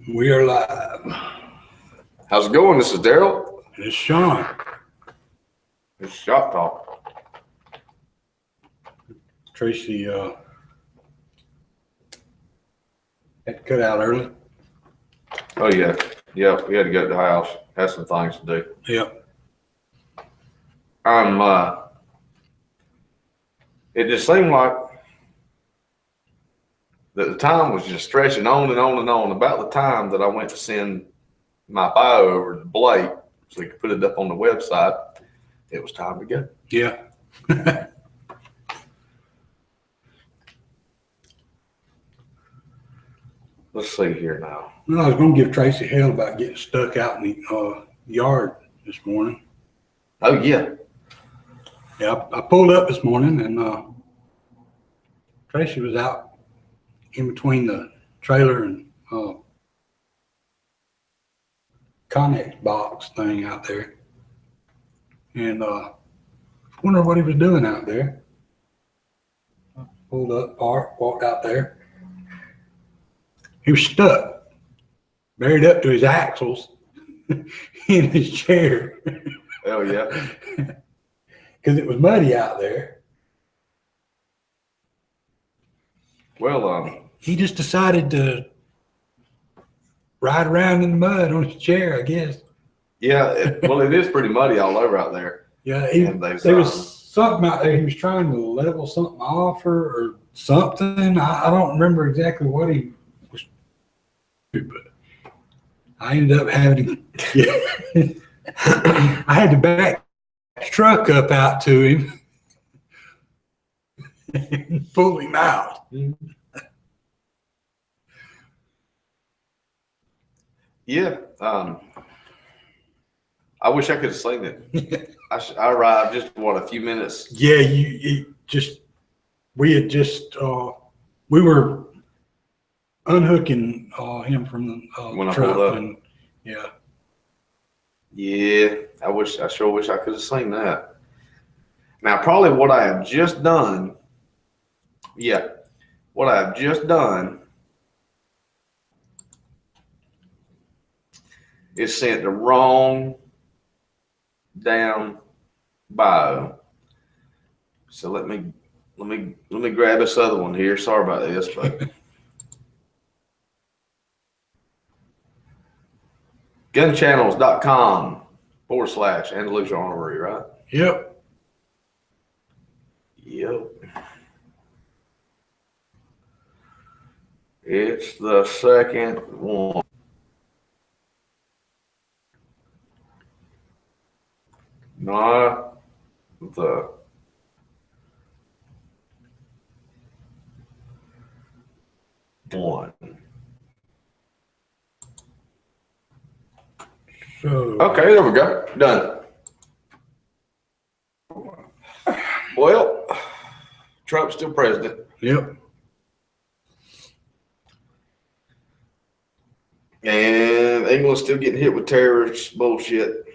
We are live. How's it going? This is Daryl. It's Sean. It's Shop Talk. Tracy had to cut out early. Oh yeah, we had to go to the house. Had some things to do. Yep. It just seemed like that the time was just stretching on and on and on. About the time that I went to send my bio over to Blake so he could put it up on the website, it was time to go. Yeah. Let's see here now. Well, I was going to give Tracy hell about getting stuck out in the yard this morning. Oh yeah. Yeah, I pulled up this morning and Tracy was out in between the trailer and Connex box thing out there. And wonder what he was doing out there. I pulled up, parked, walked out there. He was stuck, buried up to his axles in his chair. Oh yeah. Because it was muddy out there. Well, He just decided to ride around in the mud on his chair, I guess. yeah. It is pretty muddy all over out there. Yeah, And there was something out there. He was trying to level something off or something. I don't remember exactly what he was doing, but I ended up having to, I had to back the truck up out to him and pull him out. Yeah. I wish I could have seen it. I arrived just a few minutes. Yeah, we we were unhooking him from the When I truck, pulled up. and yeah. Yeah, I sure wish I could have seen that. Now, probably what I have just done. Yeah, what I have just done is sent the wrong damn bio. So let me grab this other one here. Sorry about this, but gunchannels.com/Andalusia Armory, right? Yep. Yep. It's the second one. Not the one. So Okay, there we go. Done. Well, Trump's still president. Yep. And England's still getting hit with terrorist bullshit.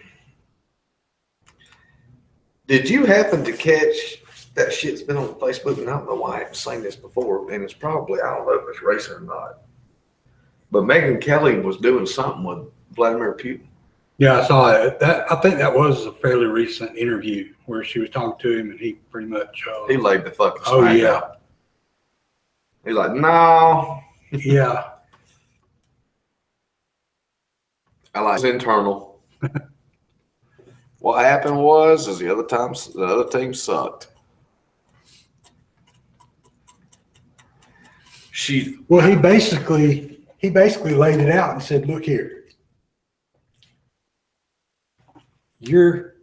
Did you happen to catch that shit's been on Facebook? And I don't know why I haven't seen this before. And it's probably, I don't know if it's racist or not. But Megyn Kelly was doing something with Vladimir Putin. Yeah, I saw it. I think that was a fairly recent interview where she was talking to him, and he pretty much He laid the fucking oh smack yeah, out. He's like, no. yeah. I like it's internal. What happened was the other team sucked. Well, he basically laid it out and said, "Look here, your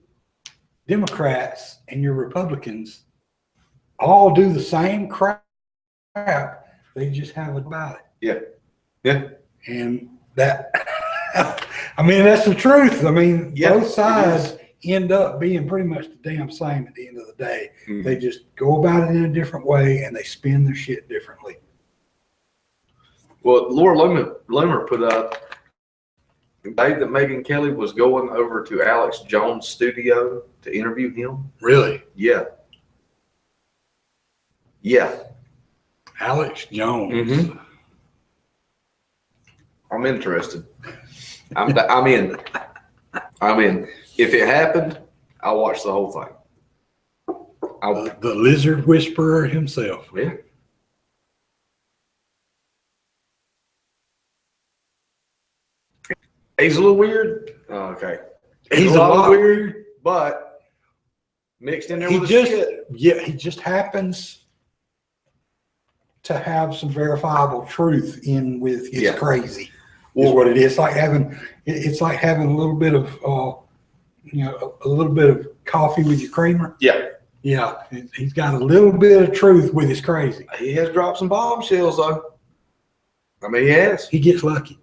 Democrats and your Republicans all do the same crap. They just have it about it." Yeah. And that, I mean, that's the truth. I mean, Yeah, both sides end up being pretty much the damn same at the end of the day. Mhm. They just go about it in a different way and they spin their shit differently. Well, Laura Loomer put up the day that Megyn Kelly was going over to Alex Jones' studio to interview him. Really? Yeah. Yeah. Alex Jones. Mhm. I'm interested. I'm in. I'm in. If it happened, I'll watch the whole thing. The lizard whisperer himself. Yeah. He's a little weird. Oh, okay. He's a lot weird, but mixed in there with the shit. Yeah, he just happens to have some verifiable truth in with his crazy. Is what it is. It's like having a little bit of a little bit of coffee with your creamer. Yeah. Yeah, he's got a little bit of truth with his crazy. He has dropped some bombshells though. I mean, he has. He gets lucky.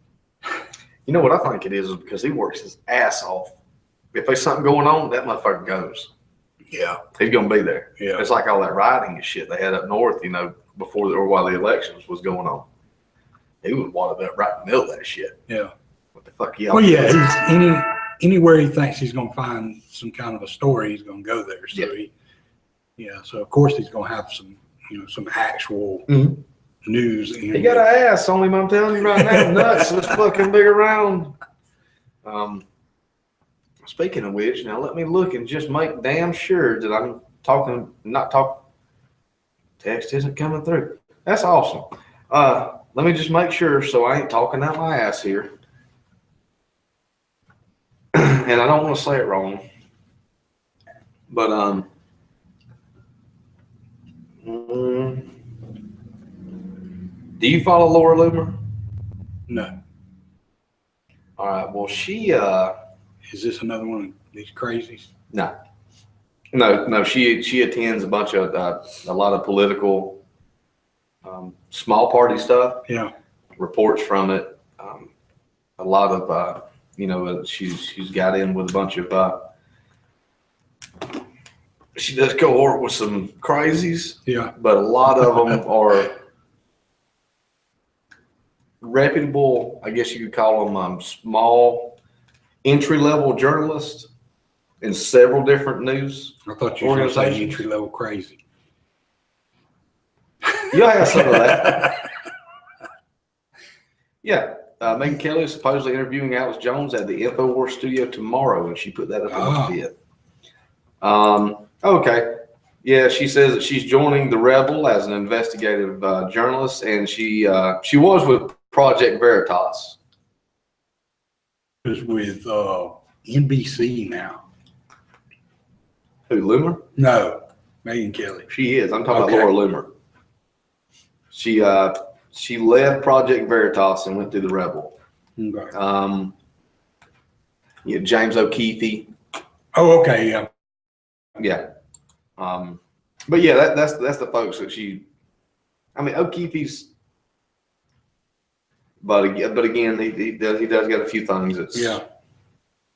You know what I think it is because he works his ass off. If there's something going on, that motherfucker goes. Yeah. He's gonna be there. Yeah. It's like all that rioting and shit they had up north, before or while the elections was going on. He would want to be right in the middle of that shit. Yeah. What the fuck y'all? Well, yeah, he's anywhere he thinks he's gonna find some kind of a story, he's gonna go there. So so of course he's gonna have some some actual news. He got an ass on him, I'm telling you right now. Nuts. Let's fucking big around. Speaking of which, now let me look and just make damn sure that I'm not talking. Text isn't coming through. That's awesome. Let me just make sure so I ain't talking out my ass here. And I don't want to say it wrong. But do you follow Laura Loomer? No. All right. Well, she is this another one of these crazies? No. She attends a lot of political small party stuff. Yeah. Reports from it. A lot of she's got in with a bunch of she does cohort with some crazies. Yeah. But a lot of them are reputable, I guess you could call them small entry-level journalists in several different news I thought you were going to say entry-level crazy. You'll have some of that. Yeah. Megyn Kelly is supposedly interviewing Alex Jones at the InfoWars studio tomorrow, and she put that up on the feed. Okay. Yeah, she says that she's joining the Rebel as an investigative journalist, and she was with Project Veritas. Is with NBC now. Who, Loomer? No, Megyn Kelly. She is. I'm talking about Laura Loomer. She left Project Veritas and went to the Rebel. Okay. James O'Keefe. Oh, okay, yeah. Yeah. But yeah, that's the folks that O'Keefe's. But again, he does got a few things that's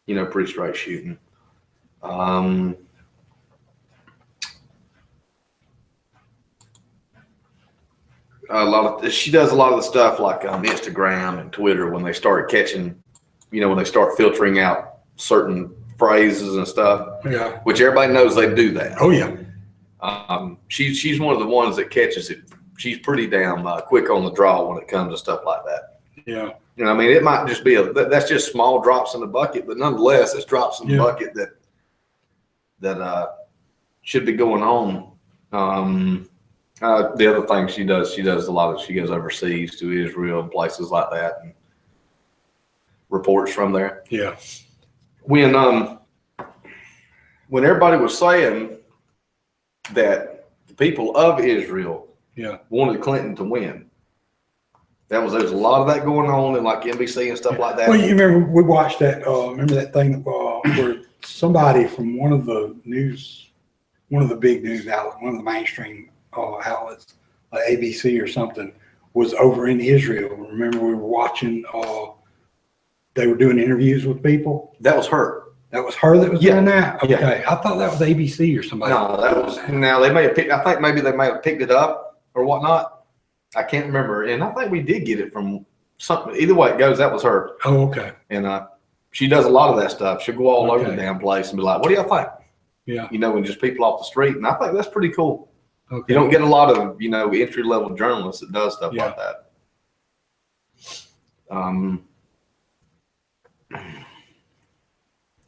pretty straight shooting. She does a lot of the stuff like Instagram and Twitter when they start catching, when they start filtering out certain phrases and stuff. Yeah. Which everybody knows they do that. Oh yeah. She's one of the ones that catches it. She's pretty damn quick on the draw when it comes to stuff like that. Yeah. It might just be that's just small drops in the bucket, but nonetheless, it's drops in the bucket that should be going on. The other thing she does a lot she goes overseas to Israel and places like that and reports from there. Yeah. When everybody was saying that the people of Israel wanted Clinton to win, there's a lot of that going on in like NBC and stuff like that. Well, you remember we watched that. Remember that thing where somebody from one of the big news outlets, one of the mainstream outlets, like ABC or something, was over in Israel. Remember we were watching. They were doing interviews with people. That was her. That was her that was doing that? Okay. Yeah. I thought that was ABC or somebody. No, that was. Now they may have picked. I think maybe they may have picked it up or whatnot. I can't remember, and I think we did get it from something. Either way it goes, that was her. Oh, okay. And she does a lot of that stuff. She'll go all over the damn place and be like, "What do y'all think?" Yeah. And just people off the street, and I think that's pretty cool. Okay. You don't get a lot of entry level journalists that does stuff like that.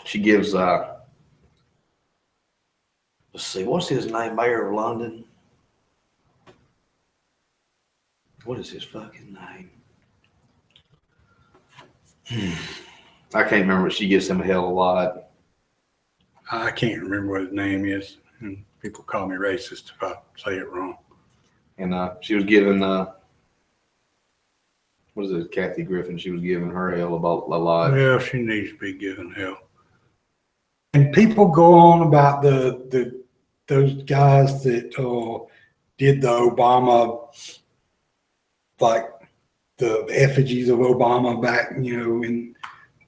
She gives, let's see, what's his name? Mayor of London. What is his fucking name? I can't remember. She gives him a hell of a lot. I can't remember what his name is, and people call me racist if I say it wrong. And she was giving, what is it, Kathy Griffin? She was giving her hell about a lot. Well, she needs to be given hell. And people go on about those guys that did the Obama, like the effigies of Obama back, in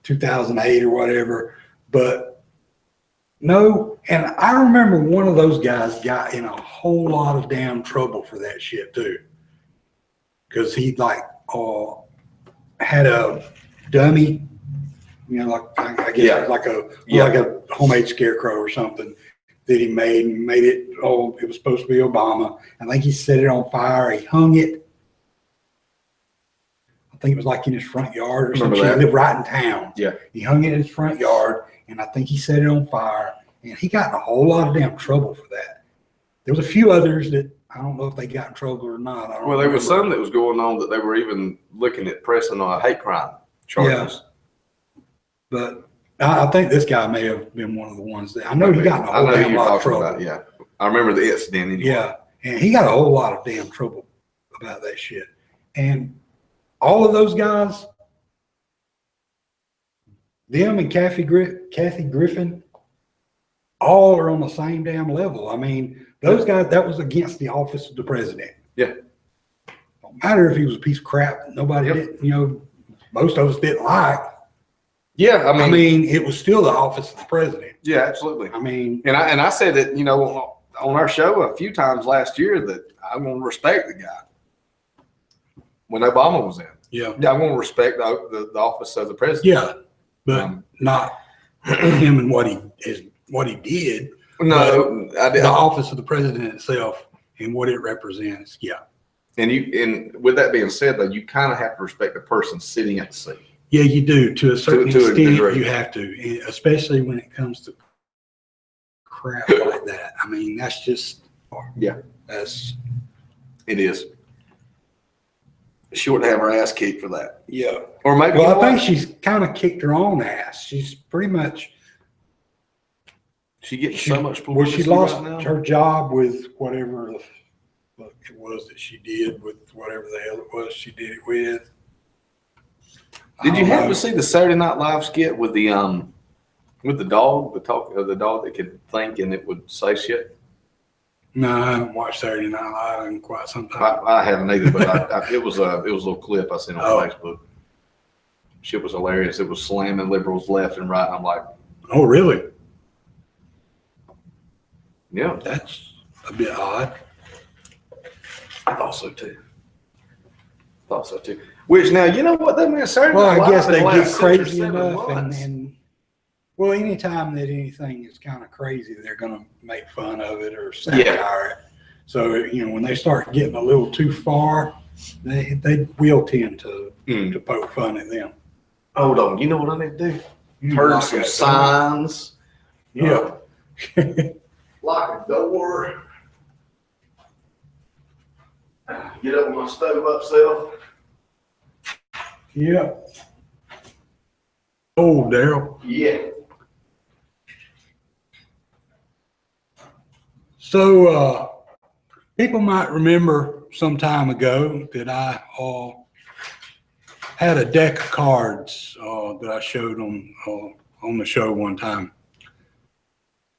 2008 or whatever. But no, and I remember one of those guys got in a whole lot of damn trouble for that shit too. Because he had a dummy, like I guess like a homemade scarecrow or something that he made and made it. It was supposed to be Obama. I think he set it on fire. He hung it. I think it was like in his front yard or something. He lived right in town. Yeah. He hung it in his front yard, and I think he set it on fire. And he got in a whole lot of damn trouble for that. There was a few others that I don't know if they got in trouble or not. Well, there was some that was going on that they were even looking at pressing on hate crime charges. Yeah. But I think this guy may have been one of the ones that I know he got in a whole damn lot of trouble. Yeah. I remember the incident anyway. Yeah. And he got a whole lot of damn trouble about that shit. And all of those guys, them and Kathy Griffin, all are on the same damn level. I mean, those guys, that was against the office of the president. Yeah. Don't matter if he was a piece of crap. Nobody did, most of us didn't like. Yeah. I mean, it was still the office of the president. Yeah, absolutely. I mean, and I said that, on our show a few times last year that I'm going to respect the guy when Obama was in. Yeah. I'm going to respect the office of the president. Yeah. But not him and what he did. No, the office of the president itself and what it represents. Yeah. And with that being said, though, you kind of have to respect the person sitting at the seat. Yeah, you do. To a certain extent, degree. You have to, especially when it comes to crap like that. I mean, that's just, it is. She wouldn't have her ass kicked for that. Yeah. Or maybe. Well, I think she's kind of kicked her own ass. She's pretty much. She getting so much publicity. Well, she lost right now? her job with whatever the fuck it was that she did with whatever the hell it was she did it with. Did you happen to see the Saturday Night Live skit with the dog, the dog that could think and it would say shit? No, I haven't watched Saturday Night Live in quite some time. I haven't either, but it was a little clip I seen on Facebook. Shit was hilarious. It was slamming liberals left and right. And I'm like, oh, really? Yeah, that's a bit odd. I thought so too. Which now, you know what that meant? Saturday Night Well, I guess Live they in the get last crazy 6 or 7 enough, months. and well, anytime that anything is kind of crazy, they're going to make fun of it or satire it. So when they start getting a little too far, they will tend to poke fun at them. Hold on, you know what I need to do? Turn some signs. Yeah. Lock a door. Get up on my stove up self. Yeah. Oh, Daryl. Yeah. So, people might remember some time ago that I had a deck of cards that I showed on the show one time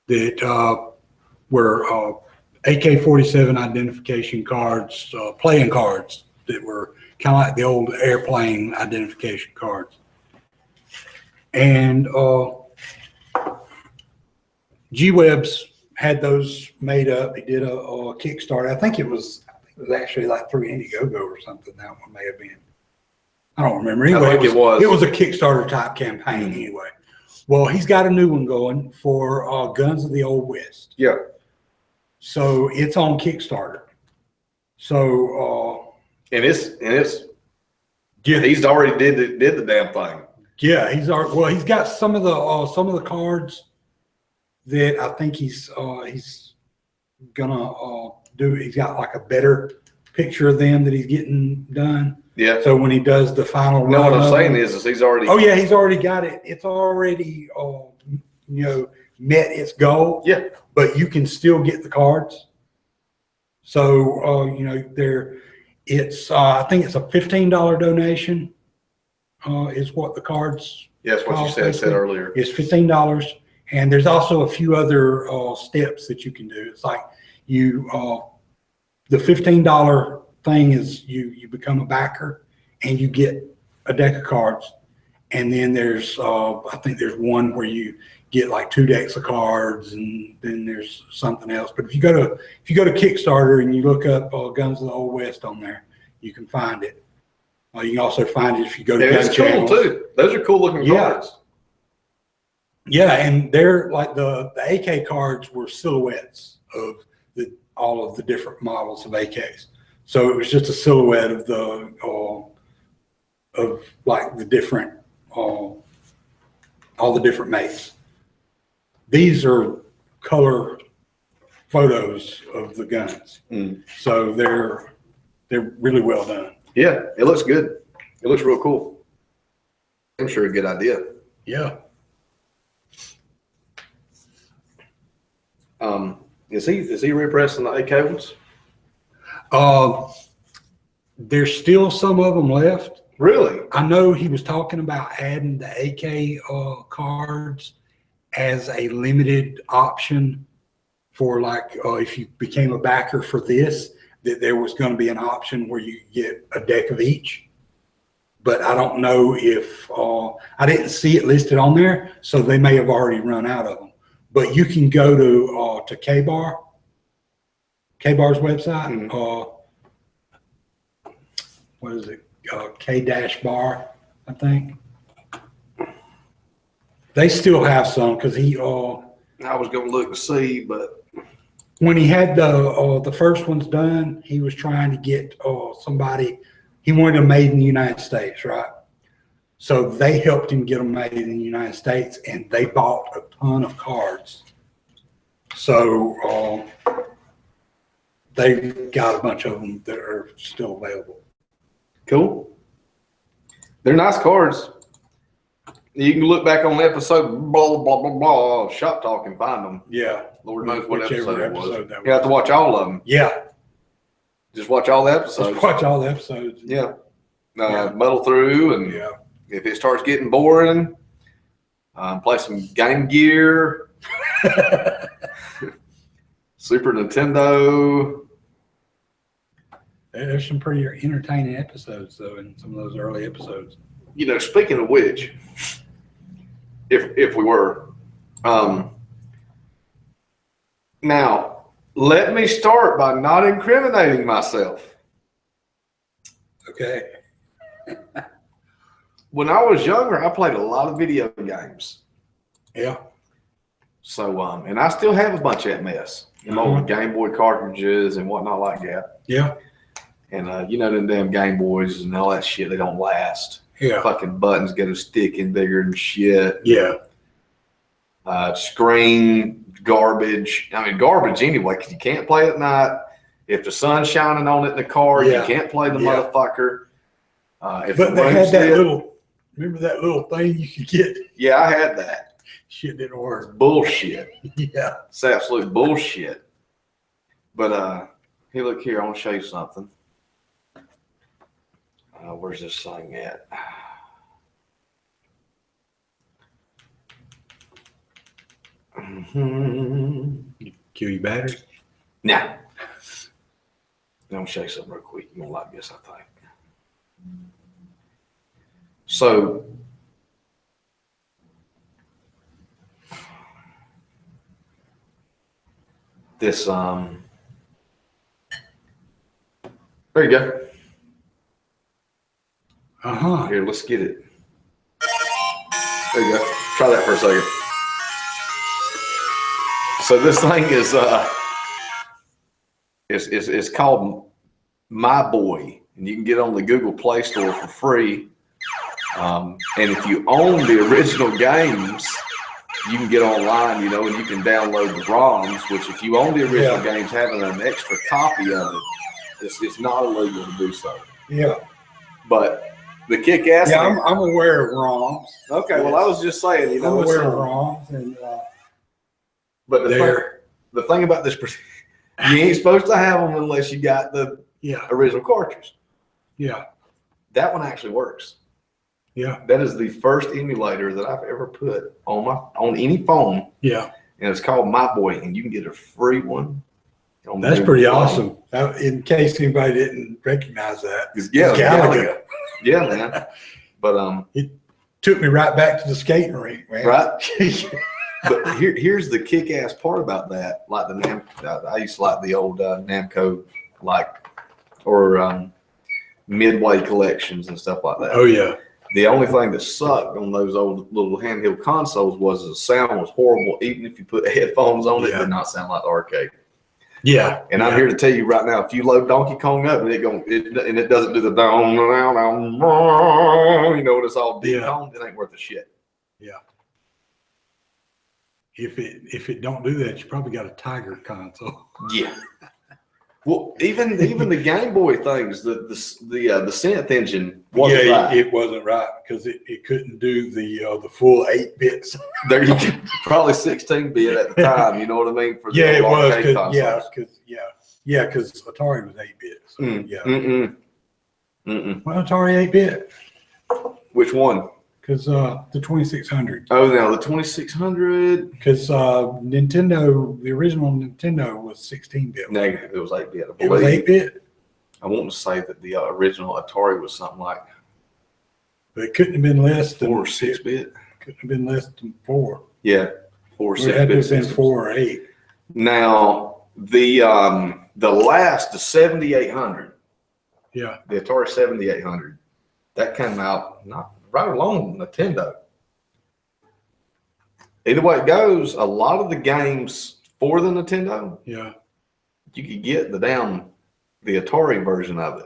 that were AK-47 identification cards, playing cards that were kind of like the old airplane identification cards. And G-Webs had those made up. He did a Kickstarter. I think it was actually like through Indiegogo or something. That one may have been. I don't remember. Anyway, I think it was. It was a Kickstarter type campaign anyway. Well, he's got a new one going for Guns of the Old West. Yeah. So it's on Kickstarter. So and it's Yeah, He's already did the damn thing. yeah, he's got some of the cards that I think he's gonna do. He's got like a better picture of them that he's getting done. Yeah. So when he does the final No, run what I'm of saying them- is he's already. oh yeah, he's already got it. It's already met its goal. Yeah. But you can still get the cards. So it's I think it's a $15 donation. Is what the cards. Yeah, that's what you said earlier. It's $15, and there's also a few other steps that you can do. It's like the $15 thing is you become a backer and you get a deck of cards, and then there's I think there's one where you get like 2 decks of cards, and then there's something else. But if you go to Kickstarter and you look up Guns of the Old West on there, you can find it. You can also find it if you go to It's cool Channels. too. Those are cool looking cards. Yeah, and they're like the AK cards were silhouettes of all of the different models of AKs. So it was just a silhouette of like the different all the different makes. These are color photos of the guns, so they're really well done. Yeah, it looks good. It looks real cool. I'm sure a good idea. Yeah. Is he repressing the AK ones? There's still some of them left. Really? I know he was talking about adding the AK cards as a limited option for like if you became a backer for this, that there was going to be an option where you get a deck of each. But I don't know if I didn't see it listed on there, so they may have already run out of them. But you can go to K-Bar's website. What is it? K-Bar, I think. They still have some because he. I was going to look to see, but when he had the first ones done, he was trying to get somebody. He wanted them made in the United States, right? So they helped him get them made in the United States, and they bought a ton of cards. So they've got a bunch of them that are still available. cool. They're nice cards. You can look back on the episode, blah, blah, blah, blah, Shop Talk, and find them. Yeah. Lord knows what Whichever episode it was. episode that You have to watch all of them. Yeah. Just watch all the episodes. Just watch all the episodes. Yeah. Yeah. Muddle through, and Yeah. if it starts getting boring, play some Game Gear, Super Nintendo. There's some pretty entertaining episodes, though, in some of those early episodes. You know, speaking of which, if we were, now let me start by not incriminating myself. Okay. When I was younger, I played a lot of video games. Yeah. So, and I still have a bunch of that mess. Them old Game Boy cartridges and whatnot like that. Yeah. And, you know, them damn Game Boys and all that shit, they don't last. Yeah. Fucking buttons get a stick in bigger than shit. Yeah. Screen, garbage. I mean, garbage anyway, because you can't play at night. If the sun's shining on it in the car, Yeah. you can't play the Yeah. motherfucker. If But the they had room's that lit- little, remember that little thing you could get? Yeah, I had that. Shit didn't work. Bullshit. Yeah. It's absolute bullshit. But hey, look here. I want to show you something. Where's this thing at? Kill your battery? Now, I'm gonna show you something real quick. You're gonna like this, I think. So, this there you go. Uh-huh. Here, let's get it. There you go. Try that for a second. So this thing is it's called My Boy. and you can get on the Google Play Store for free. And if you own the original games, you can get online, you know, and you can download the ROMs, which if you own the original games, having an extra copy of it, it's not illegal to do so. Yeah. But the kick-ass Yeah, thing, I'm aware of ROMs. okay, well, I was just saying, you know, I'm it's, aware of ROMs, and but the thing about this, you ain't supposed to have them unless you got the original cartridge. Yeah. That one actually works. Yeah. That is the first emulator that I've ever put on any phone. Yeah. And it's called My Boy, and you can get a free one. That's pretty awesome. In case anybody didn't recognize that. Yeah, Galaga. Yeah, man. But it took me right back to the skating rink, man. Right. But here's the kick-ass part about that. Like I used to like the old Namco, or Midway collections and stuff like that. Oh yeah. The only thing that sucked on those old little handheld consoles was the sound was horrible. Even if you put headphones on, it did not sound like the arcade. Yeah. And I'm here to tell you right now, if you load Donkey Kong up and it doesn't do the down, you know, when it's all deep tone, it ain't worth a shit. Yeah. If it don't do that, you probably got a Tiger console. Yeah. Well, even the Game Boy things, the synth engine wasn't right. It wasn't right because it couldn't do the full 8 bits. There you go. Probably 16-bit at the time. You know what I mean? For the it was because because Atari was 8-bit. So, Well, Atari 8-bit. Which one? Because the 2600. Oh, no, the 2600. Because Nintendo, the original Nintendo was 16-bit. Negative. It was 8-bit. It was 8-bit. I want to say that the original Atari was something like. But it couldn't have been less than 4 or 6-bit. Couldn't have been less than 4. Yeah, 4 or 6-bit. It had to have been 4 or 8. Now the last, the 7800. Yeah. The Atari 7800. That came out not right along Nintendo. Either way it goes, a lot of the games for the Nintendo, you could get the Atari version of it.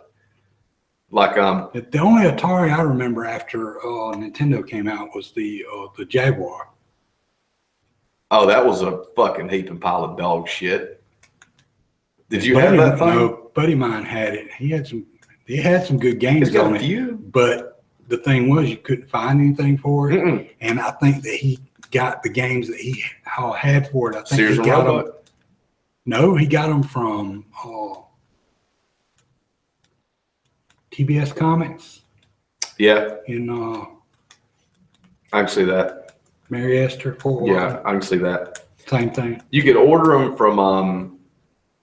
Like the only Atari I remember after Nintendo came out was the Jaguar. Oh, that was a fucking heaping pile of dog shit. Did you have that thing? No, buddy of mine had it. He had some good games on it. But the thing was, you couldn't find anything for it. And I think that he got the games that he had for it. I think Sears he got and them. No, he got them from TBS Comics. Yeah. In I can see that. Mary Esther, Fort Worth. Yeah, I can see that. Same thing. You could order them from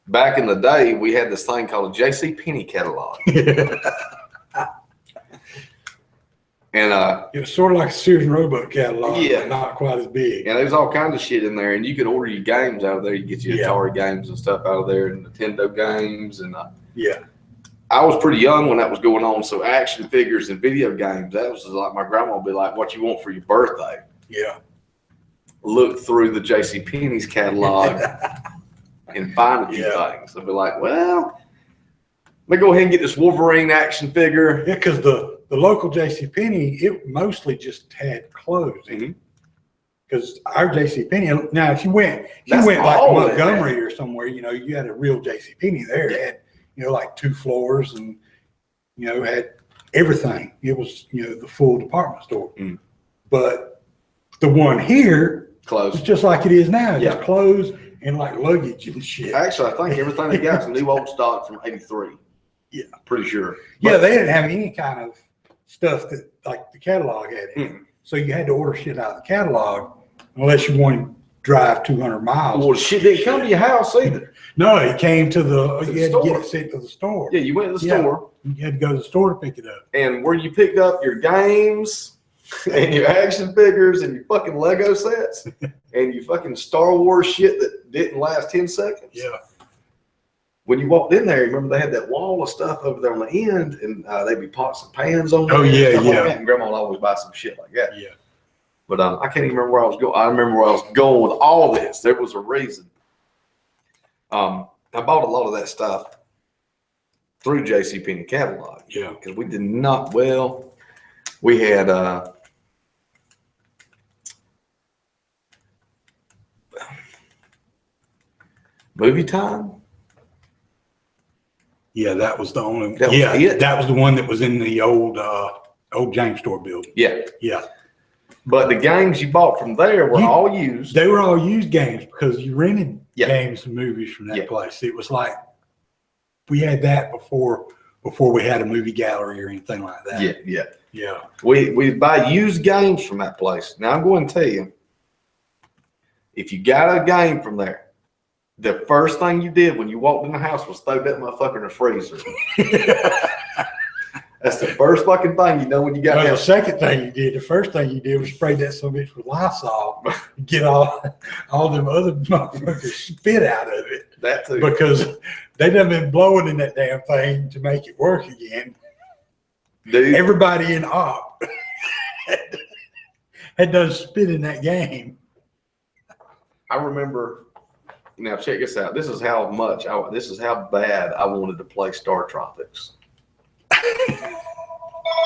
back in the day. We had this thing called a J.C. Penney catalog. And it was sort of like a Sears and Roebuck catalog, but not quite as big. And there's all kinds of shit in there, and you could order your games out of there. You get your Atari games and stuff out of there, and Nintendo games, and I was pretty young when that was going on, so action figures and video games, that was like my grandma would be like, "What you want for your birthday?" Yeah. Look through the J.C. Penney's catalog and find a few things. I'd be like, "Well, let me go ahead and get this Wolverine action figure." Yeah, because the local JCPenney, it mostly just had clothes in it. Because our JCPenney, now if you went like Montgomery or somewhere, you know, you had a real JCPenney there. It had, you know, like 2 floors and, you know, had everything. It was, you know, the full department store. But the one here was just like it is now. Just clothes and like luggage and shit. Actually, I think everything they got is new old stock from '83. Yeah. Pretty sure. But they didn't have any kind of stuff that like the catalog had in it. So you had to order shit out of the catalog unless you wanted to drive 200 miles. Well, shit didn't come to your house either. No, it came to you had to get it sent to the store. Yeah, you went to the store. You had to go to the store to pick it up. And where you picked up your games and your action figures and your fucking Lego sets and your fucking Star Wars shit that didn't last 10 seconds. Yeah. When you walked in there, remember they had that wall of stuff over there on the end, and they'd be pots and pans on there. Oh yeah, yeah. Like that, and Grandma would always buy some shit like that. Yeah. But I can't even remember where I was going. I remember where I was going with all this. There was a reason. I bought a lot of that stuff through JCPenney catalog. Yeah. Because we did not, well, we had Movie Time. Yeah, that was the only. That was it? That was the one that was in the old James Store building. Yeah. Yeah. But the games you bought from there were all used. They were all used games because you rented Yeah. games and movies from that Yeah. place. It was like we had that before we had a movie gallery or anything like that. Yeah, yeah. Yeah. We buy used games from that place. Now I'm going to tell you, if you got a game from there, the first thing you did when you walked in the house was throw that motherfucker in the freezer. That's the first fucking thing you know when you got Well, that. the second thing you did, the first thing you did was spray that some bitch with Lysol, get all them other motherfuckers spit out of it, That too. because they done been blowing in that damn thing to make it work again. Dude, Everybody in op had done spit in that game. I remember. Now check this out. This is how bad I wanted to play Star Tropics.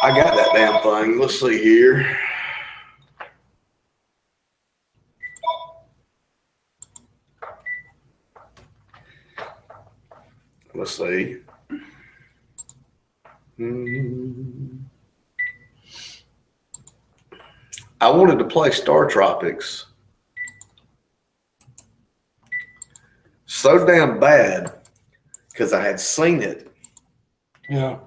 I got that damn thing. Let's see here. Let's see. I wanted to play Star Tropics so damn bad because I had seen it. Yeah.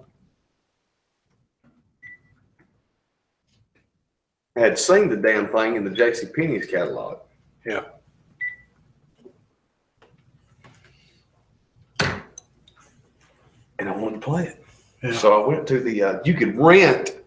I had seen the damn thing in the JCPenney's catalog. Yeah. And I wanted to play it. Yeah. So I went to the, you could rent.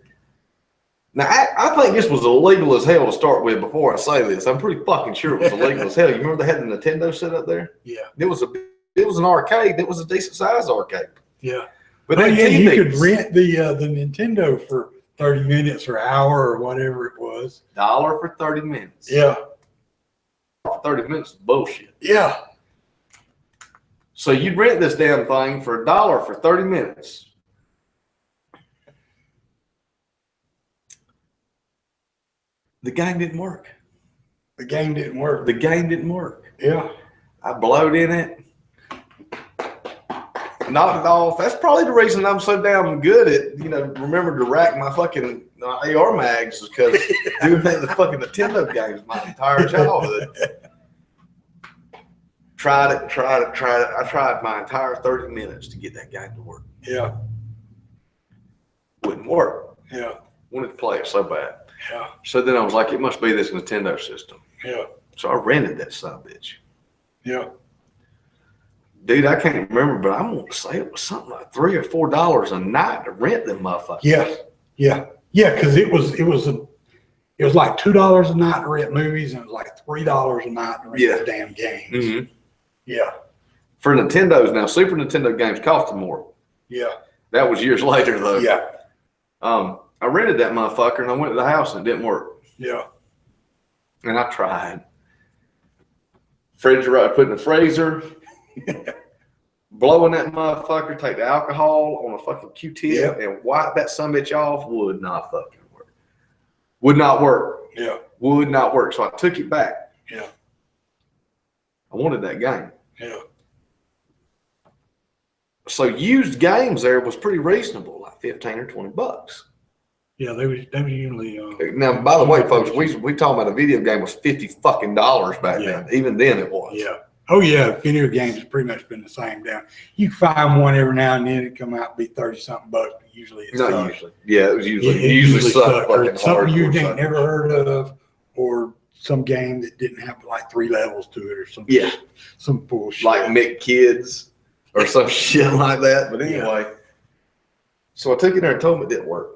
Now, I think this was illegal as hell to start with before I say this. I'm pretty fucking sure it was illegal as hell. You remember they had the Nintendo set up there? Yeah. It was an arcade. It was a decent sized arcade. Yeah. But Well, they yeah, you could TVs, rent the Nintendo for 30 minutes or hour or whatever it was. $1 for 30 minutes. Yeah. For 30 minutes is bullshit. Yeah. So you'd rent this damn thing for $1 for 30 minutes. The game didn't work. The game didn't work. The game didn't work. Yeah. I blowed in it. Knocked it off. That's probably the reason I'm so damn good at, remember to rack my fucking AR mags, is because doing that in the fucking Nintendo games my entire childhood. Tried it. I tried my entire 30 minutes to get that game to work. Yeah. Wouldn't work. Yeah. Wanted to play it so bad. Yeah. So then I was like, it must be this Nintendo system. Yeah. So I rented that son of a bitch. Yeah. Dude, I can't remember, but I'm going to say it was something like $3 or $4 a night to rent them motherfuckers. Yeah. Yeah. Yeah. Because it was like $2 a night to rent movies, and it was like $3 a night to rent the damn games. Mm-hmm. Yeah. For Nintendos now, Super Nintendo games costed more. Yeah. That was years later, though. Yeah. I rented that motherfucker, and I went to the house, and it didn't work. Yeah. And I tried. Refrigerator, put in the freezer, blowing that motherfucker, take the alcohol on a fucking Q-tip and wipe that sumbitch off, would not fucking work. Would not work. Yeah. Would not work. So I took it back. Yeah. I wanted that game. Yeah. So used games there was pretty reasonable, like $15 or $20. Yeah, they was usually. Now, by the way, folks, we talking about a video game was $50 fucking back Yeah. then. Even then, it was. Yeah. Oh yeah, video games has pretty much been the same down. You can find one every now and then it come out and be 30-something bucks, but usually it's Not usually. Yeah, it was usually It usually sucked sucked, or fucking something you hardcore ain't sucked. never heard of, or some game that didn't have like 3 levels to it, or something. Yeah. Some bullshit. Like Mick Kids or some shit like that. But anyway, so I took it there and told him it didn't work.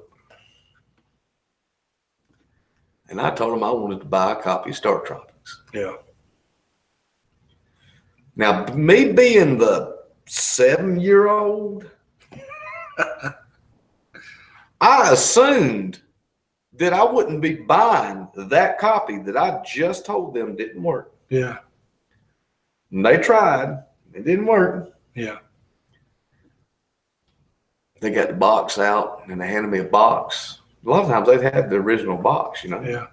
And I told him I wanted to buy a copy of Star Tropics. Yeah. Now, me being the 7-year-old, I assumed that I wouldn't be buying that copy that I just told them didn't work. Yeah. And they tried. It didn't work. Yeah. they got the box out and they handed me a box. A lot of times they've had the original box, you know. Yeah.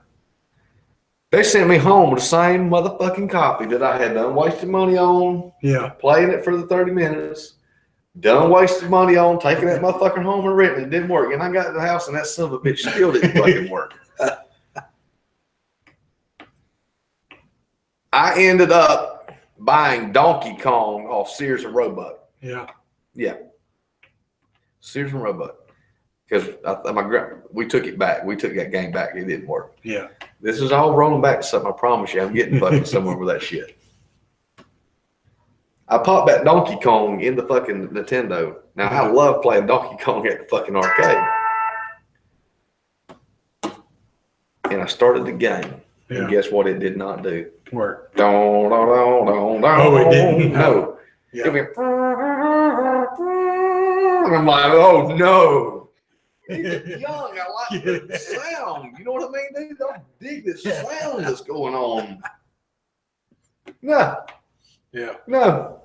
They sent me home with the same motherfucking copy that I had done wasted money on, Yeah. playing it for the 30 minutes, done wasted money on, taking that motherfucker home and renting it. It didn't work. And I got to the house and that son of a bitch still didn't fucking work. I ended up buying Donkey Kong off Sears and Roebuck. Yeah. Yeah. Sears and Roebuck. Because we took it back. We took that game back. It didn't work. Yeah. This is all rolling back to something. I promise you. I'm getting fucking somewhere with that shit. I popped that Donkey Kong in the fucking Nintendo. Now, I love playing Donkey Kong at the fucking arcade. And I started the game. Yeah. And guess what it did not do? Work. Oh, it didn't? No. Yeah. It went, and I'm like, oh, no. It's young. I like the sound. You know what I mean, dude? I dig this sound that's going on. No. Yeah. No.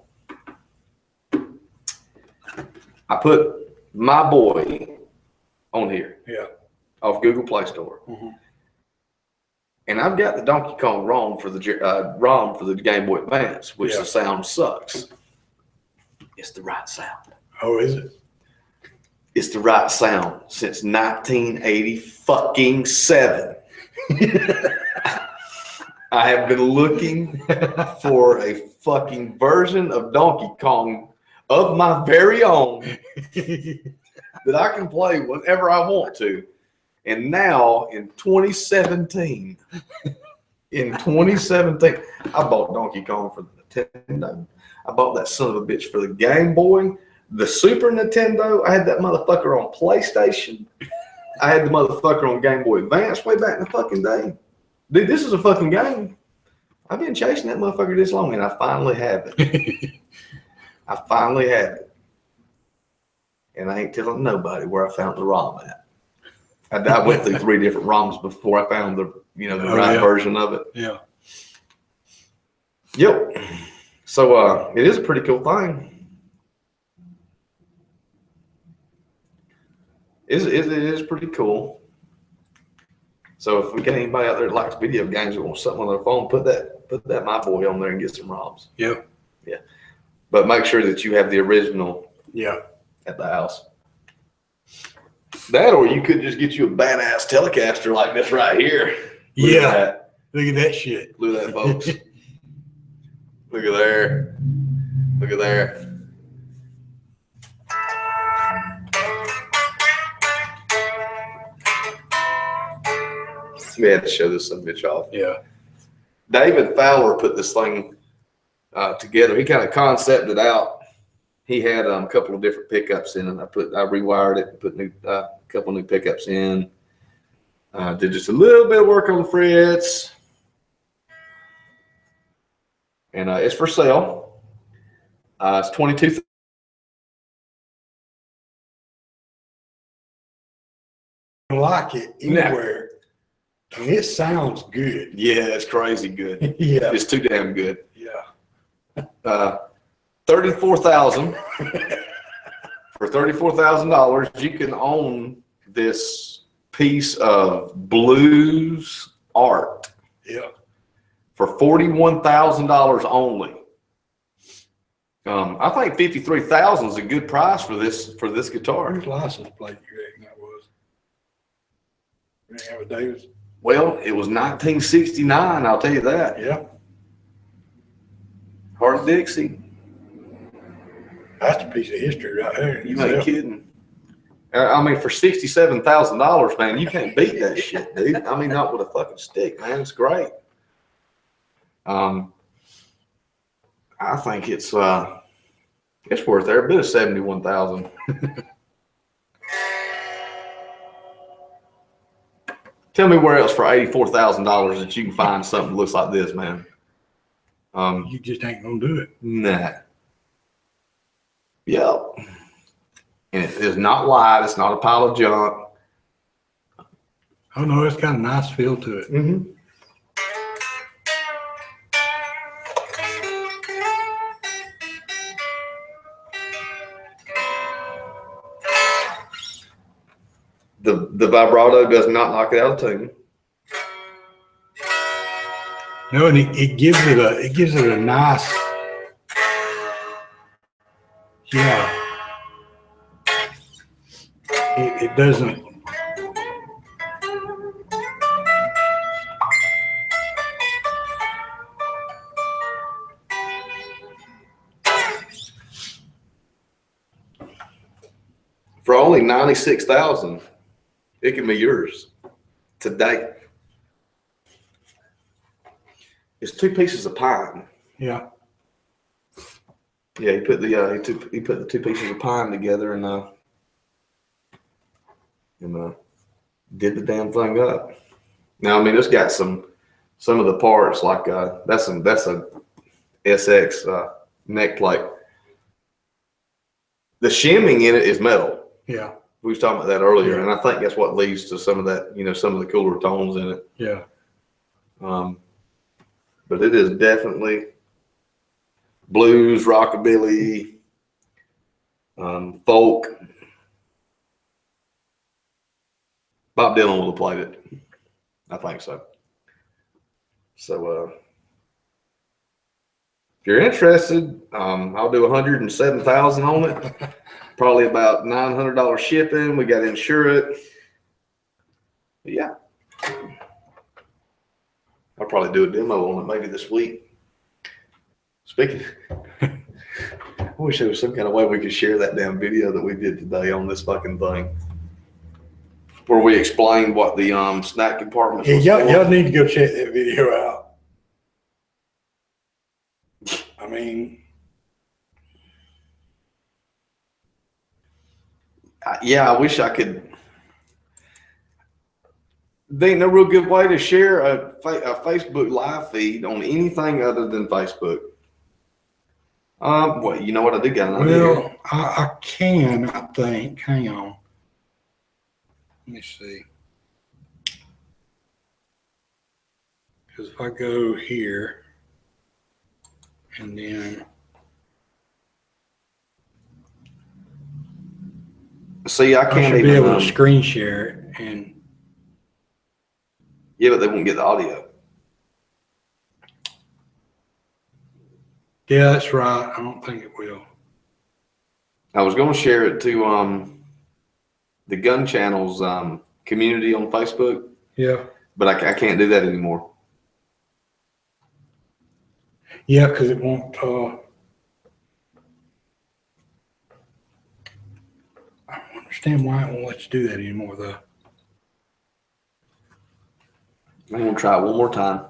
I put My Boy on here. Yeah. Off Google Play Store. Mm-hmm. And I've got the Donkey Kong ROM for the ROM for the Game Boy Advance, which the sound sucks. It's the right sound. Oh, is it? It's the right sound since 1987. I have been looking for a fucking version of Donkey Kong of my very own that I can play whenever I want to. And now in 2017, I bought Donkey Kong for the Nintendo. I bought that son of a bitch for the Game Boy. The Super Nintendo, I had that motherfucker on PlayStation. I had the motherfucker on Game Boy Advance way back in the fucking day. Dude, this is a fucking game. I've been chasing that motherfucker this long, and I finally have it. I finally have it. And I ain't telling nobody where I found the ROM at. I went through 3 different ROMs before I found the right version of it. Yeah. Yep. So it is a pretty cool thing. It is pretty cool. So if we got anybody out there that likes video games that wants something on their phone, put that My Boy on there and get some ROMs. Yeah. Yeah. But make sure that you have the original at the house. That, or you could just get you a badass Telecaster like this right here. Look at that shit. Look at that, folks. Look at there. Look at there. We had to show this some bitch off. Yeah. David Fowler put this thing together. He kind of concepted out. He had a couple of different pickups in it. I rewired it and put a couple new pickups in. Did just a little bit of work on the frets. And it's for sale. It's $22,000. Like it anywhere. And it sounds good. Yeah, it's crazy good. Yeah. It's too damn good. Yeah. $34,000. For $34,000, you can own this piece of blues art. Yeah. For $41,000 only. I think $53,000 is a good price for this guitar. Whose license plate you reckon that was? You reckon that was David's? Well, it was 1969, I'll tell you that. Yeah. Hart Dixie. That's a piece of history right there. You ain't kidding. I mean, for $67,000, man, you can't beat that shit, dude. I mean, not with a fucking stick, man. It's great. I think it's worth every bit of $71,000. Tell me where else for $84,000 that you can find something that looks like this, man. You just ain't gonna do it. Nah. Yep. And it is not wide. It's not a pile of junk. Oh no, it's got a nice feel to it. Mm-hmm. The vibrato does not knock it out of tune. No, and it gives it a nice, yeah. It doesn't. For only 96,000, it can be yours today. It's 2 pieces of pine. Yeah. Yeah, he put the 2 pieces of pine together and did the damn thing up. Now, I mean, it's got some of the parts like that's a SX neck plate. The shimming in it is metal. Yeah. We was talking about that earlier, Yeah. and I think that's what leads to some of that, some of the cooler tones in it. Yeah. But it is definitely blues, rockabilly, folk. Bob Dylan would have played it. I think so. So, if you're interested, I'll do 107,000 on it. Probably about $900 shipping. We got to insure it. But yeah, I'll probably do a demo on it maybe this week. Speaking, I wish there was some kind of way we could share that damn video that we did today on this fucking thing, where we explained what the snack compartments. Yeah, was y'all for. need to go check that video out. I mean, Yeah, I wish I could. There ain't no real good way to share a Facebook live feed on anything other than Facebook. Well, you know what? I did got an idea. well, I can, I think. Hang on. Let me see. Because if I go here and then See, I I can't should be even. able to screen share it, and Yeah, but they won't get the audio. yeah, that's right. I don't think it will. I was going to share it to the Gun Channel's community on Facebook, Yeah. but I can't do that anymore. Yeah, because it won't. I don't understand why it won't let you do that anymore, though. I'm going to try it one more time.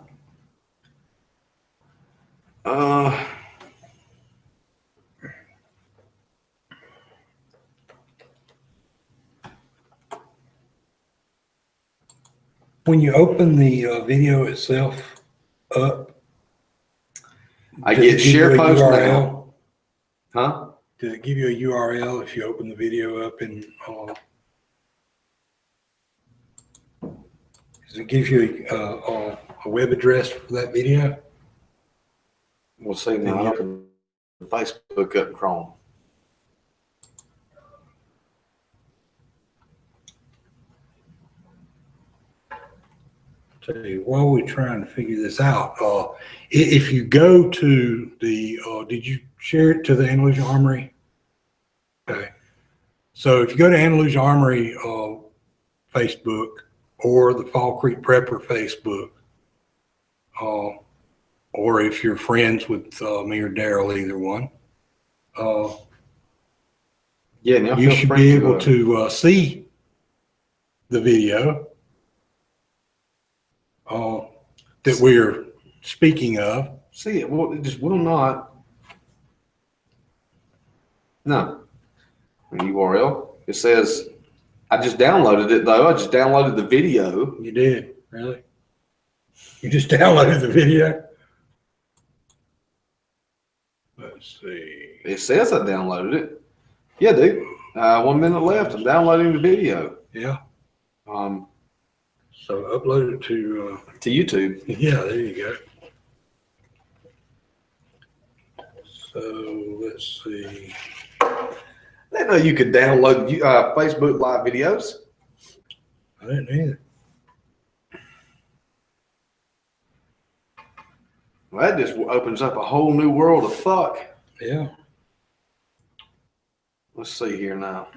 When you open the video itself up, I does get it give you share a post URL? now. Huh? Does it give you a URL if you open the video up and does it give you a web address for that video? We'll see now. I open Facebook up in Chrome. Tell you, while we're trying to figure this out, if you go to the, did you share it to the Andalusia Armory? Okay. So if you go to Andalusia Armory Facebook or the Fall Creek Prepper Facebook, or if you're friends with me or Daryl, either one, Yeah, now you feel should free be able to see the video that we're speaking of. see it. Well, it just will not. No. URL. It says, I just downloaded it though. I just downloaded the video. You did, really? You just downloaded the video? Let's see. It says I downloaded it. Yeah, dude. 1 minute left. I'm downloading the video. Yeah. Um, So upload it to, to YouTube. yeah, there you go. So let's see. I didn't know you could download Facebook Live videos. I didn't either. Well, that just opens up a whole new world of fuck. Yeah. Let's see here now.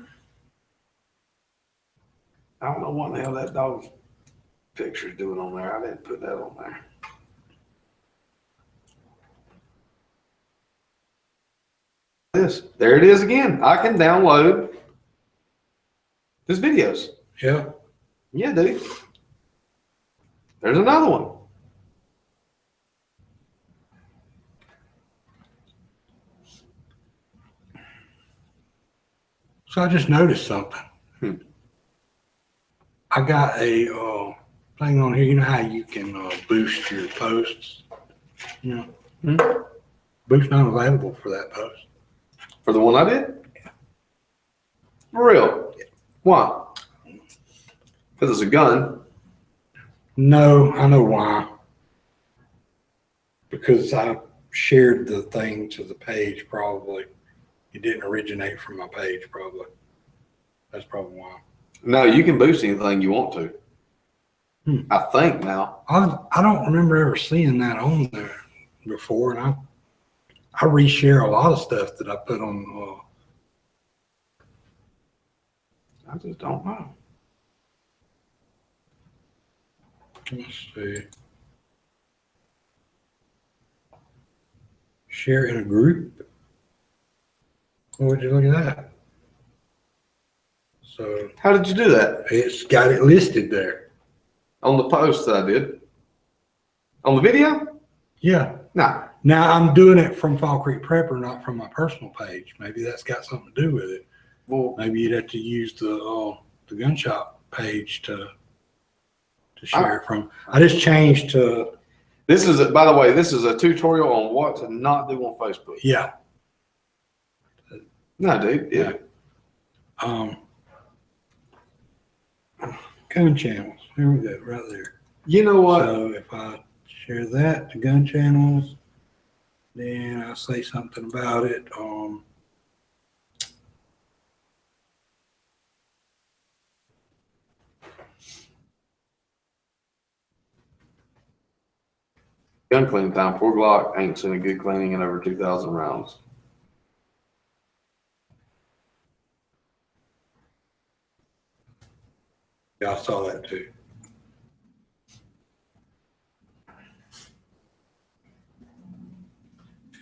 I don't know what the hell that dog's picture's doing on there. I didn't put that on there. There it is again. I can download his videos. Yeah. Yeah, dude. There's another one. So I just noticed something. Hmm. I got a thing on here. You know how you can boost your posts? You know, Hmm. boost not available for that post. For the one I did? For real? Why? Because it's a gun. No, I know why. Because I shared the thing to the page, probably. It didn't originate from my page, probably. That's probably why. No, you can boost anything you want to. Hmm. I think now. I don't remember ever seeing that on there before, and I reshare a lot of stuff that I put on. I just don't know. Let's see. Share in a group. What would you look at that? So How did you do that? it's got it listed there. On the post that I did? On the video? Yeah. No. Now I'm doing it from Fall Creek Prepper, not from my personal page. Maybe that's got something to do with it. Well, Maybe you'd have to use the gun shop page to share it from. I just changed to this is, by the way, this is a tutorial on what to not do on Facebook. yeah. No, dude. Yeah. Gun channels. Here we go, right there. You know what? So if I share that to gun channels, then I'll say something about it. Gun cleaning time. Poor Glock ain't seen a good cleaning in over 2,000 rounds. Yeah, I saw that too.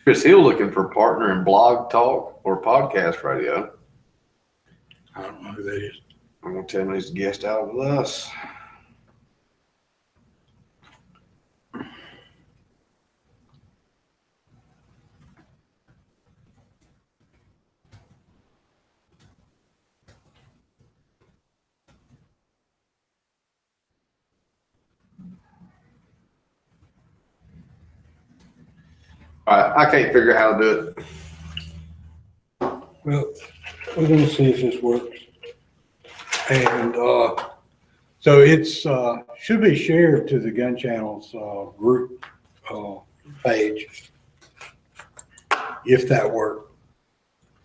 Chris Hill looking for partner in blog talk or podcast radio. I don't know who that is. I'm going to tell him he's a guest out with us. All right, I can't figure out how to do it. Well, we're gonna see if this works. And so it's should be shared to the gun channels group page if that worked.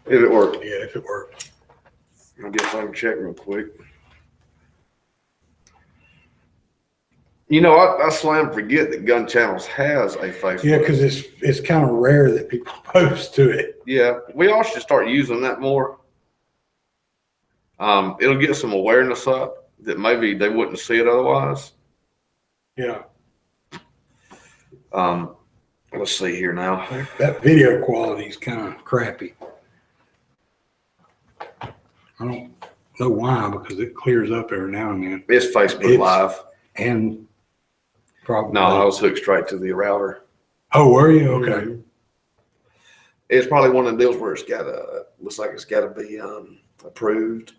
If it worked. Yeah, if it worked. I guess I can check real quick. You know, I slam forget that Gun Channels has a Facebook. Yeah, because it's kind of rare that people post to it. Yeah, we all should start using that more. It'll get some awareness up that maybe they wouldn't see it otherwise. Yeah. Let's see here now. That video quality is kind of crappy. I don't know why, because it clears up every now and then. It's Facebook Live. And probably. No, I was hooked straight to the router. Oh, were you? Okay. It's probably one of the deals where it's got looks like it's got to be approved.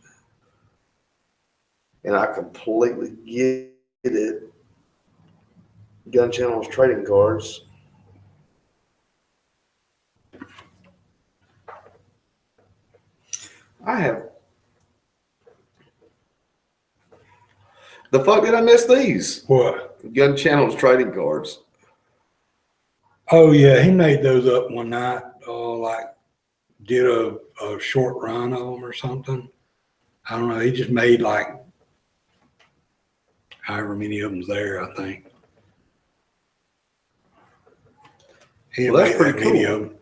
And I completely get it. Gun Channels trading cards. I have. The fuck did I miss these? What? Gun Channels trading cards. Oh yeah, he made those up one night. Like did a short run of them or something. I don't know. He just made like however many of them's there, I think. He Well, that's made that pretty many cool. of 'em.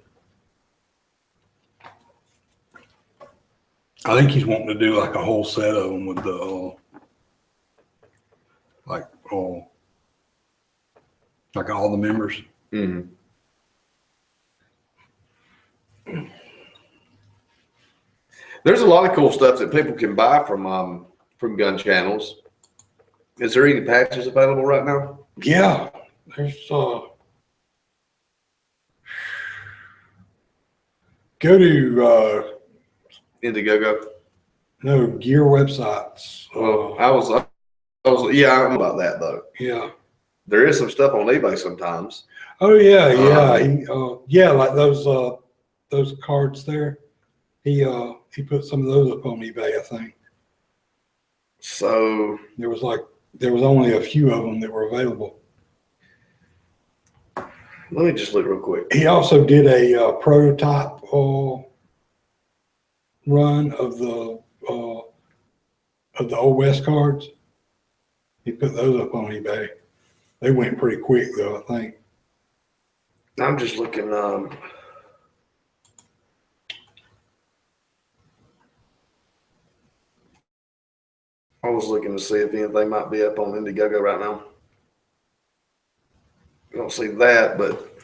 I think he's wanting to do like a whole set of them with the, like all the members. Mhm. There's a lot of cool stuff that people can buy from gun channels. Is there any patches available right now? Yeah, there's go to Indiegogo. no gear websites. Well, I was yeah, I don't know about that though. Yeah. There is some stuff on eBay sometimes. Oh yeah, yeah, like those cards there. He put some of those up on eBay, I think. So There was only a few of them that were available. let me just look real quick. He also did a prototype run of the Old West cards. He put those up on eBay. They went pretty quick though, I think. I'm just looking. I was looking to see if anything might be up on Indiegogo right now. I don't see that, but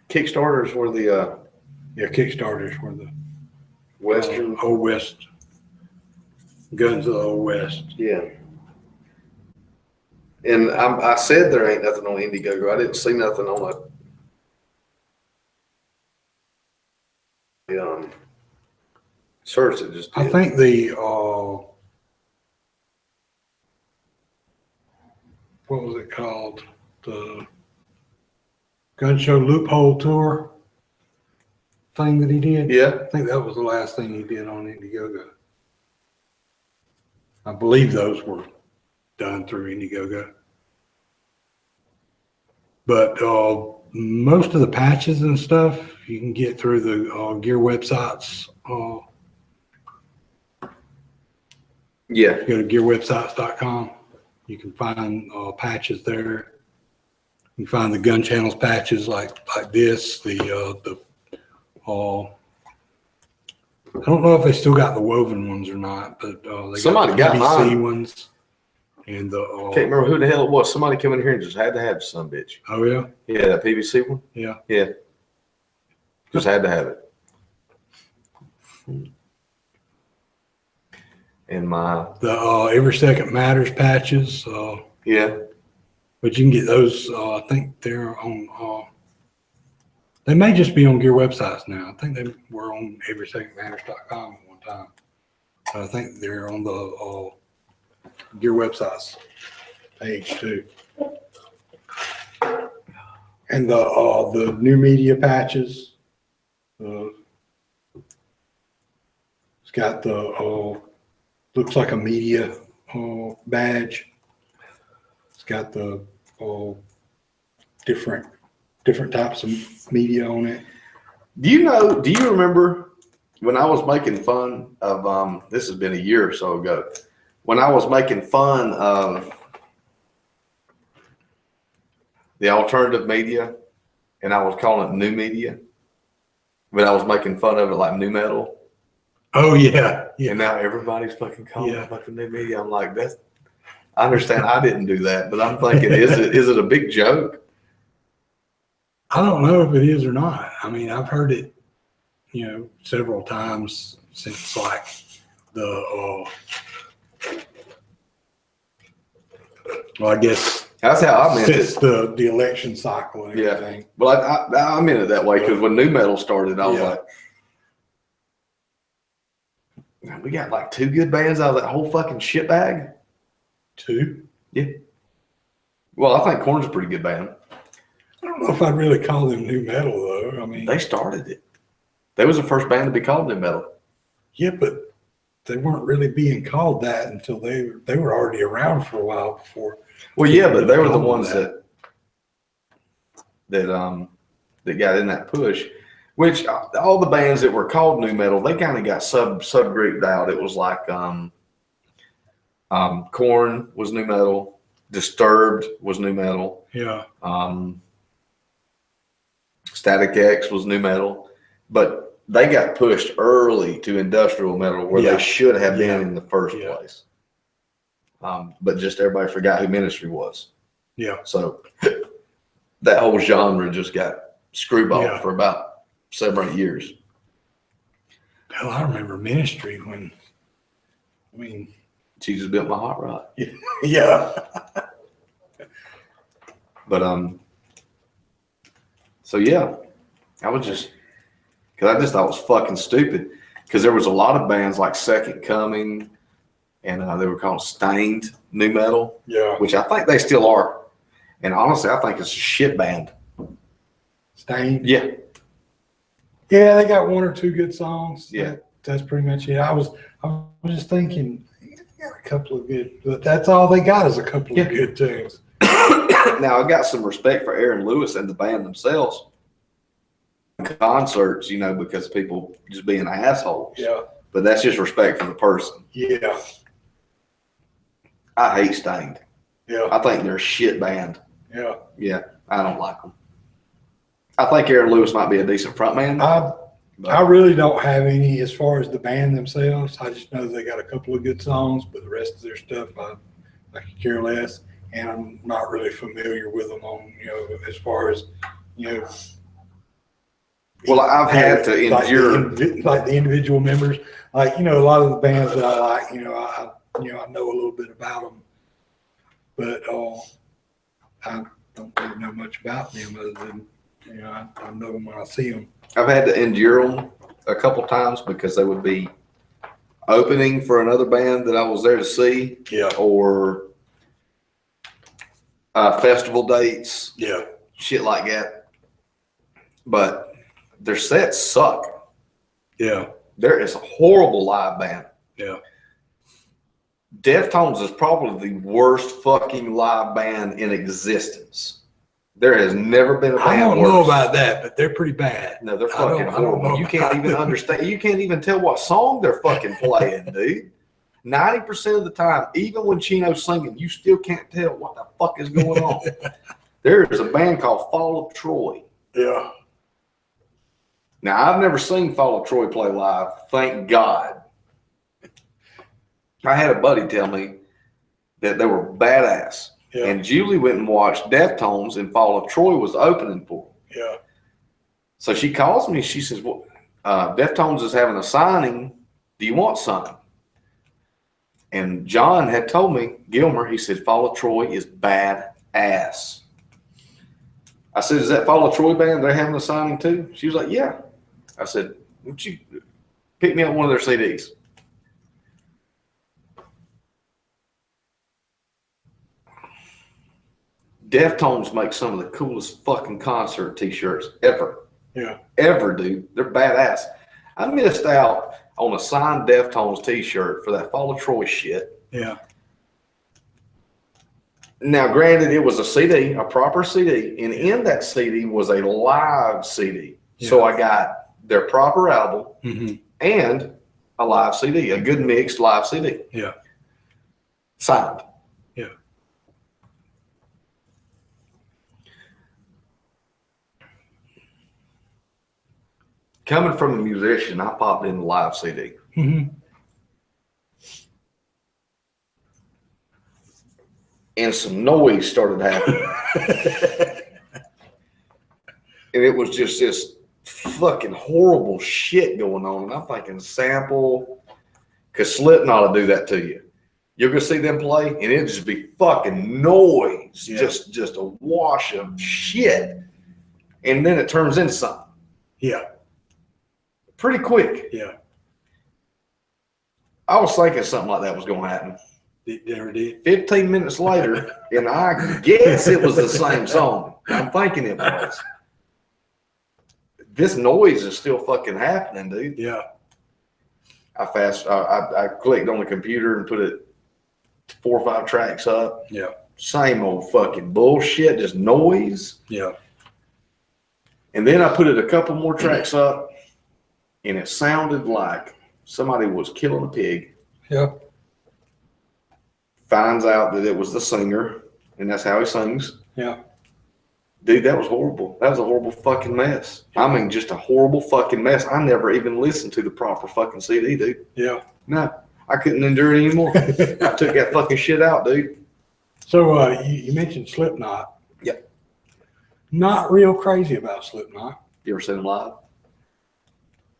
Kickstarters were the Yeah, Kickstarters were the Western. Old West guns of the Old West. Yeah. And I said there ain't nothing on Indiegogo. I didn't see nothing on the search. It just did. I think the what was it called? The Gun Show Loophole Tour thing that he did. Yeah. I think that was the last thing he did on Indiegogo. I believe those were done through Indiegogo. But most of the patches and stuff you can get through the gear websites. Yeah. Go to gearwebsites.com. You can find patches there. You can find the gun channels patches like this. I don't know if they still got the woven ones or not, but they Somebody got the mine. PVC ones. And Can't remember who the hell it was. Somebody come in here and just had to have the son bitch. oh yeah, Yeah, that PVC one. yeah. Yeah. Just had to have it. And The Every Second Matters patches. yeah. But you can get those. I think they're on. They may just be on gear websites now. I think they were on everysecondmatters.com at one time. I think they're on the gear websites page too. And the new media patches. It's got the looks like a media badge. It's got the different types of media on it. Do you remember when I was making fun of this has been a year or so ago, when I was making fun of the alternative media and I was calling it new media, but I was making fun of it like new metal. Oh yeah, yeah. And now everybody's fucking calling Yeah. it fucking new media. I'm like, I understand I didn't do that, but I'm thinking, is it a big joke? I don't know if it is or not. I mean, I've heard it, several times since like the well, I guess That's how I meant since it. the election cycle and Yeah. everything. Well, I meant it that way because when new metal started, I was Yeah. like, "Man, we got like two good bands out of that whole fucking shit bag." Two. Well, I think Korn's a pretty good band. I don't know if I'd really call them new metal though. I mean, They started it. They was the first band to be called new metal. yeah, but they weren't really being called that until they were already around for a while before. Well, yeah, but they were the Called ones that. that got in that push. Which all the bands that were called new metal, they kind of got subgrouped out. It was like Korn was new metal, Disturbed was new metal. Yeah. Static X was new metal, but they got pushed early to industrial metal where Yeah. they should have been Yeah. in the first Yeah. place. But just everybody forgot who Ministry was. Yeah. So that whole genre just got screwballed Yeah. for about 7 or 8 years. Hell, I remember Ministry when, I mean, Jesus built my hot rod. yeah. But so yeah, I was just, because I just thought it was fucking stupid. Because there was a lot of bands like Second Coming, and they were called Stained new metal, Yeah. which I think they still are. And honestly, I think it's a shit band. Stained. Yeah, Yeah, they got one or two good songs. Yeah. That's pretty much it. I was just thinking, they got a couple of good, but that's all they got is a couple Yeah. of good tunes. now I got some respect for Aaron Lewis and the band themselves. Concerts, you know, because people just being assholes. Yeah. But that's just respect for the person. Yeah. I hate Stained. Yeah. I think they're a shit band. Yeah. Yeah, I don't like them. I think Aaron Lewis might be a decent frontman. I really don't have any as far as the band themselves. I just know they got a couple of good songs, but the rest of their stuff I could care less. And I'm not really familiar with them on, as far as, Well, I've had to endure. like the individual members, like, a lot of the bands that I like, I know a little bit about them, but I don't really know much about them other than, I know them when I see them. I've had to endure them a couple times because they would be opening for another band that I was there to see, Yeah. or festival dates, Yeah. shit like that. But their sets suck. Yeah. There is a horrible live band. Yeah. Deftones is probably the worst fucking live band in existence. There has never been a band I don't know worse. about that, but they're pretty bad. No, they're I don't- fucking I don't horrible. know You can't about even them. understand. You can't even tell what song they're fucking playing, dude. 90% of the time, even when Chino's singing, you still can't tell what the fuck is going on. There is a band called Fall of Troy. Yeah. Now, I've never seen Fall of Troy play live, thank God. I had a buddy tell me that they were badass. Yeah. And Julie went and watched Deftones, and Fall of Troy was opening for them. Yeah. So she calls me. She says, "Well, Deftones is having a signing. Do you want something?" And John had told me, Gilmer, he said, Fall of Troy is bad ass. I said, "Is that Fall of Troy band? They're having a signing too?" She was like, "Yeah." I said, "Would you pick me up one of their CDs?" Deftones make some of the coolest fucking concert t-shirts ever. Yeah. Ever, dude. They're badass. I missed out on a signed Deftones t-shirt for that Fall of Troy shit. Yeah. Now, granted, it was a CD, a proper CD, and in that CD was a live CD. So I got their proper album Mm-hmm. and a live CD, a good mixed live CD. Yeah. Signed. Yeah. Coming from a musician, I popped in the live CD. Mm-hmm. And some noise started happening. And it was just this fucking horrible shit going on. And I'm thinking sample, because Slipknot will do that to you. You're going to see them play, and it'll just be fucking noise. Yeah. Just a wash of shit. And then it turns into something. Yeah. Pretty quick. Yeah. I was thinking something like that was going to happen. It never did. 15 minutes later, and I guess it was the same song. I'm thinking it was. This noise is still fucking happening, dude. Yeah. I clicked on the computer and put it 4 or 5 tracks up. Yeah. Same old fucking bullshit, just noise. Yeah. And then I put it a couple more tracks up, and it sounded like somebody was killing a pig. Yeah. Finds out that it was the singer. and that's how he sings. Yeah. Dude, that was horrible. That was a horrible fucking mess. I mean, just a horrible fucking mess. I never even listened to the proper fucking CD, dude. Yeah. No, I couldn't endure it anymore. I took that fucking shit out, dude. So you mentioned Slipknot. Yep. Not real crazy about Slipknot. You ever seen them live?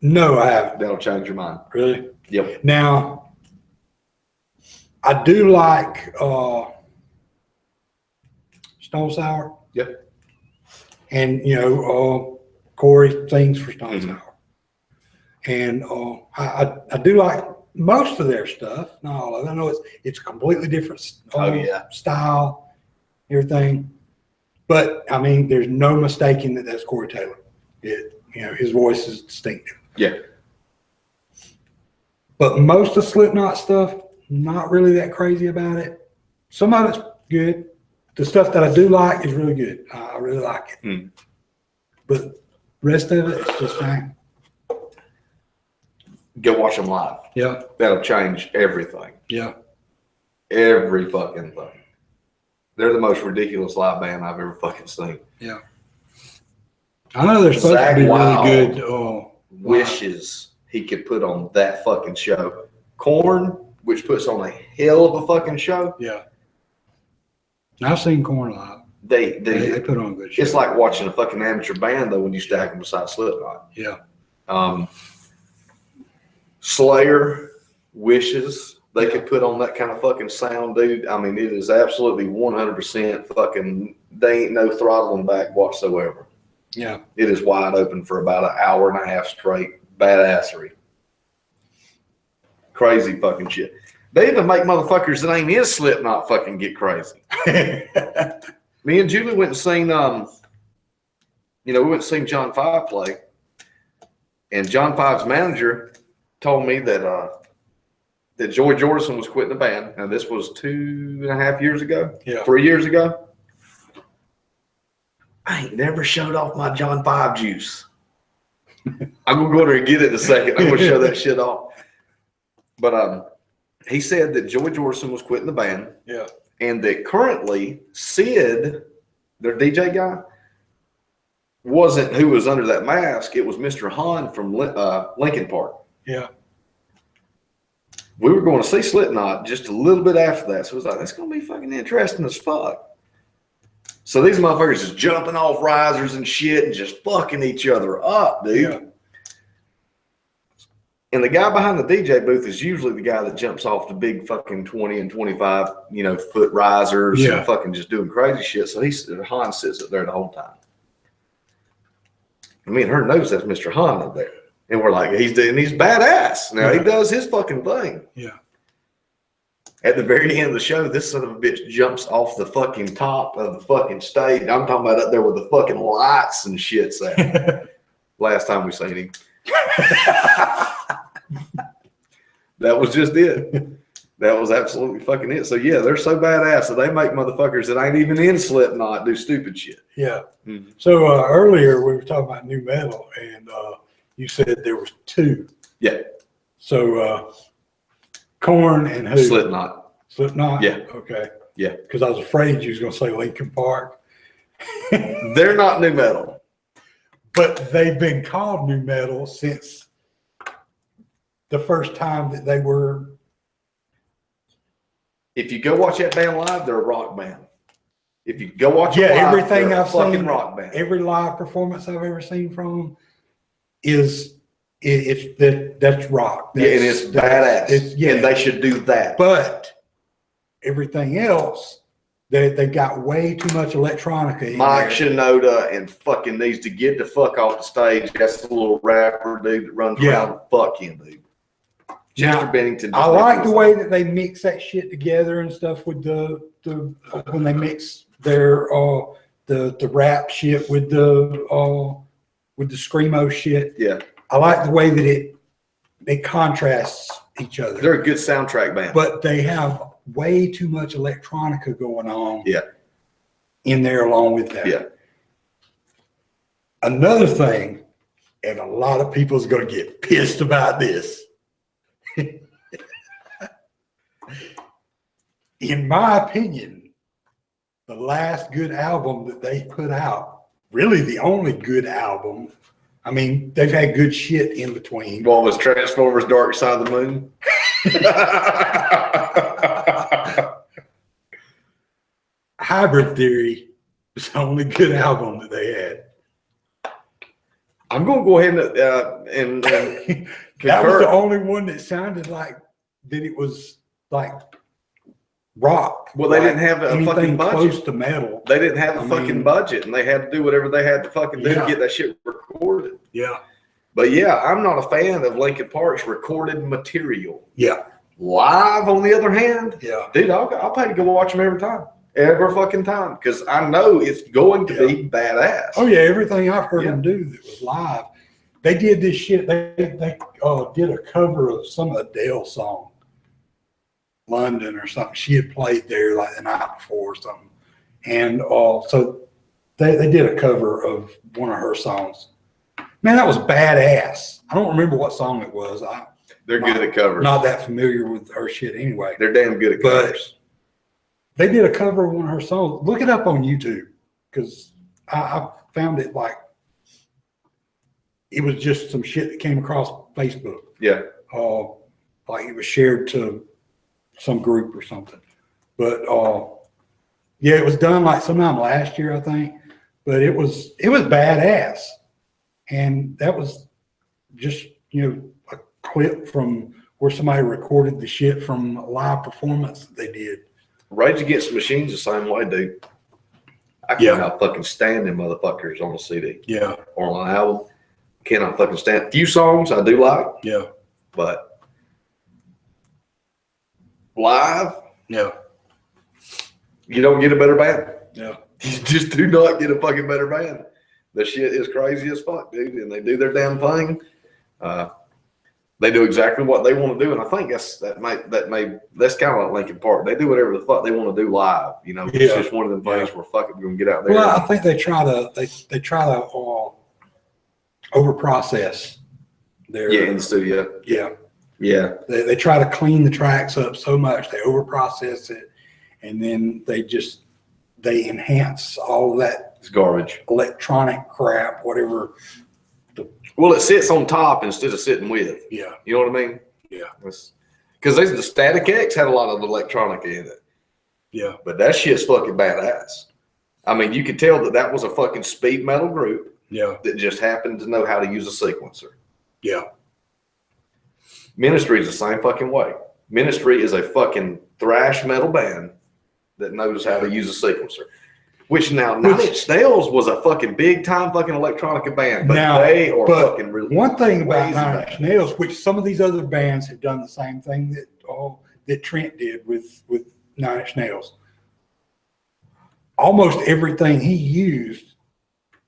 No, I haven't. That'll change your mind. Really? Yep. Now, I do like Stone Sour. Yep. And, Corey sings for Stone Mhm. Sour. And I do like most of their stuff. Not all of it. I know it's a completely different style, everything. But, I mean, there's no mistaking that that's Corey Taylor. His voice is distinctive. Yeah. But most of Slipknot stuff, not really that crazy about it. Some of it's good. The stuff that I do like is really good. I really like it. Hmm. But rest of it, it's just fine. Go watch them live. Yeah. That'll change everything. Yeah. Every fucking thing. They're the most ridiculous live band I've ever fucking seen. Yeah. I know they're supposed Zakk to be Wylde really good. Wishes he could put on that fucking show. Korn, which puts on a hell of a fucking show. Yeah. I've seen Korn live. They They put on a good show. it's like watching a fucking amateur band though when you stack them beside Slipknot. Yeah. Slayer, Wishes, they could put on that kind of fucking sound, dude. I mean, it is absolutely 100% fucking. They ain't no throttling back whatsoever. Yeah. It is wide open for about an hour and a half straight. Badassery. Crazy fucking shit. They even make motherfuckers that ain't in Slipknot fucking get crazy. Me and Julie went and seen, we went and seen John Five play. And John Five's manager told me that that Joey Jordison was quitting the band. Now, this was 2.5 years ago. Yeah. 3 years ago. I ain't never showed off my John Five juice. I'm going to go there and get it in a second. I'm going to show that shit off. But he said that Joey Jordison was quitting the band. Yeah. And that currently Sid, their DJ guy, wasn't who was under that mask. It was Mr. Hahn from Lincoln Park. Yeah. We were going to see Slipknot just a little bit after that. So it was like, that's going to be fucking interesting as fuck. So these motherfuckers is jumping off risers and shit and just fucking each other up, dude. Yeah. And the guy behind the DJ booth is usually the guy that jumps off the big fucking 20 and 25, foot risers and fucking just doing crazy shit. So Han sits up there the whole time. I mean, her knows that's Mr. Han up there. And we're like, he's badass. Now, he does his fucking thing. Yeah. At the very end of the show, this son of a bitch jumps off the fucking top of the fucking stage. I'm talking about up there with the fucking lights and shit. Last time we seen him. That was just it. That was absolutely fucking it. So, yeah, they're so badass that they make motherfuckers that ain't even in Slipknot do stupid shit. Yeah. Mm-hmm. So earlier we were talking about new metal, and you said there was two. Yeah. So Korn and who? Slipknot. Slipknot? Yeah. Okay. Yeah. Because I was afraid you was going to say Linkin Park. They're not new metal. But they've been called new metal since the first time that they were. If you go watch that band live, they're a rock band. If you go watch Yeah, them live, everything they're a I've fucking seen, rock band. every live performance I've ever seen from them that's rock. Yeah, and it's badass. Yeah, and they should do that. but everything else, they got way too much electronica in Mike there. Shinoda and fucking needs to get the fuck off the stage. That's the little rapper dude that runs around. Fuck him, dude. Chester Bennington. I like the way that they mix that shit together and stuff with the when they mix their the rap shit with the screamo shit. Yeah, I like the way that they contrasts each other. they're a good soundtrack band. But they have way too much electronica going on. Yeah. In there along with that. Yeah. Another thing, and a lot of people's going to get pissed about this. In my opinion, the last good album that they put out, really the only good album. I mean, they've had good shit in between. What was Transformers Dark Side of the Moon? Hybrid Theory was the only good album that they had. I'm going to go ahead and That was concur. the only one that sounded like that it was like rock. Well, they like didn't have a anything fucking budget. close to metal. They didn't have a I fucking mean- budget, and they had to do whatever they had to fucking do to Yeah. get that shit recorded. Yeah, But yeah, I'm not a fan of Linkin Park's recorded material. yeah, Live, on the other hand, yeah. dude, I'll pay to go watch them every time. Every fucking time. Because I know it's going to be badass. Oh yeah, everything I've heard Yeah. them do that was live. They did this shit. They did a cover of some Adele song, London or something. She had played there like the night before or something, and so they did a cover of one of her songs. Man, that was badass. I don't remember what song it was. I'm They're good at covers. not that familiar with her shit anyway. They're damn good at But covers. they did a cover of one of her songs. Look it up on YouTube because I found it like it was just some shit that came across Facebook. Yeah. Like it was shared to some group or something. But yeah, it was done like sometime last year, I think. But it was badass, and that was just a clip from where somebody recorded the shit from a live performance that they did. Rage Against the Machine's the same way, dude. I Yeah. cannot fucking stand them motherfuckers on a CD Yeah, or on an album. Cannot fucking stand. A few songs I do like, yeah, but live, yeah, you don't get a better band. yeah. You just do not get a fucking better band. The shit is crazy as fuck, dude, and they do their damn thing. They do exactly what they want to do, and I think that's kind of like Linkin Park. They do whatever the fuck they want to do live. It's Yeah. just one of them things where fuck it, we're gonna get out there. Well, I think they try to over process their in the studio. yeah. Yeah, They try to clean the tracks up so much they over process it, and then they enhance all of that it's garbage. electronic crap, whatever. Well, it sits on top instead of sitting with. Yeah, You know what I mean? Yeah. Because the Static X had a lot of electronic in it, yeah, but that shit's fucking badass. I mean, you could tell that was a fucking speed metal group yeah, that just happened to know how to use a sequencer. yeah, Ministry is the same fucking way. Ministry is a fucking thrash metal band that knows how to use a sequencer. Which now, Nine Inch Nails was a fucking big time fucking electronica band, but Now, they are but fucking really. One thing about crazy Nine band. Inch Nails, which some of these other bands have done the same thing that Trent did with Nine Inch Nails. Almost everything he used,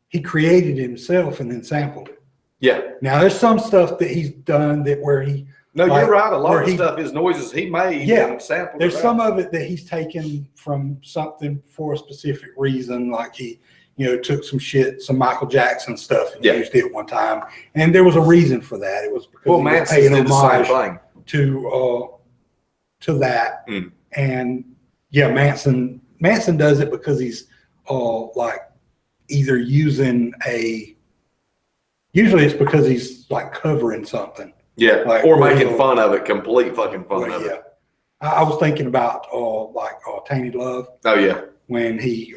he created himself and then sampled it. Yeah. Now there's some stuff that he's done where he No, Like, you're right. A lot where of he- stuff is noises he made Yeah. and sampled. there's it some out. of it that he's taken from something for a specific reason, like he took some Michael Jackson stuff and Yeah. used it one time, and there was a reason for that. It was because Well, he was Manson paying did the same homage thing. to that. Mm. And yeah, Manson does it because he's like either usually it's because he's like covering something. Yeah, Like, or where making he'll- fun of it, complete fucking fun Well, of yeah. it. I was thinking about Tainted Love Oh yeah, when he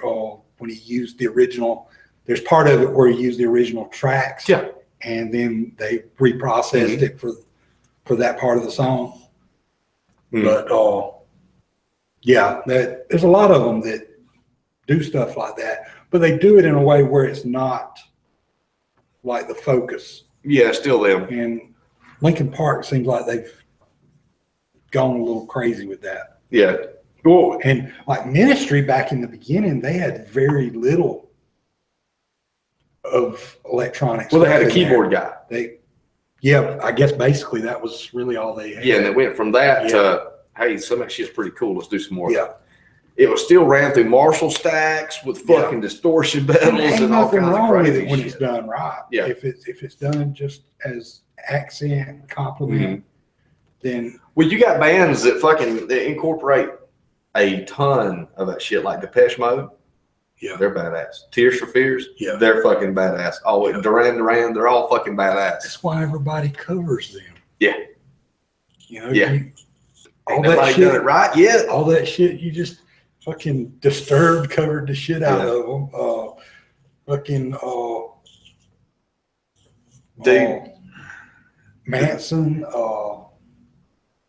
used the original. There's part of it where he used the original tracks. Yeah. And then they reprocessed it for that part of the song. Mhm. But yeah, there's a lot of them that do stuff like that, but they do it in a way where it's not like the focus. yeah, still them. And Linkin Park seems like they've gone a little crazy with that. Yeah. Well, And like Ministry back in the beginning, they had very little of electronics. they had a keyboard guy. Yeah, I guess basically that was really all they had. Yeah, and it went from that Yeah. to hey, some of that shit's pretty cool. Let's do some more. Yeah. It was still ran through Marshall stacks with fucking distortion pedals Ain't and all nothing kinds of wrong with crazy it when shit. it's done right. Yeah. If it's done just as accent, compliment, then Well, you got bands that fucking that incorporate a ton of that shit, like Depeche Mode. Yeah. They're badass. Tears for Fears. Yeah. They're fucking badass. Always Yeah. Duran, they're all fucking badass. That's why everybody covers them. Yeah. You know, Yeah. all Ain't that nobody shit, done it right yet. all that shit, you just fucking Disturbed covered the shit out Yeah. of them. Fucking, Dude. Manson,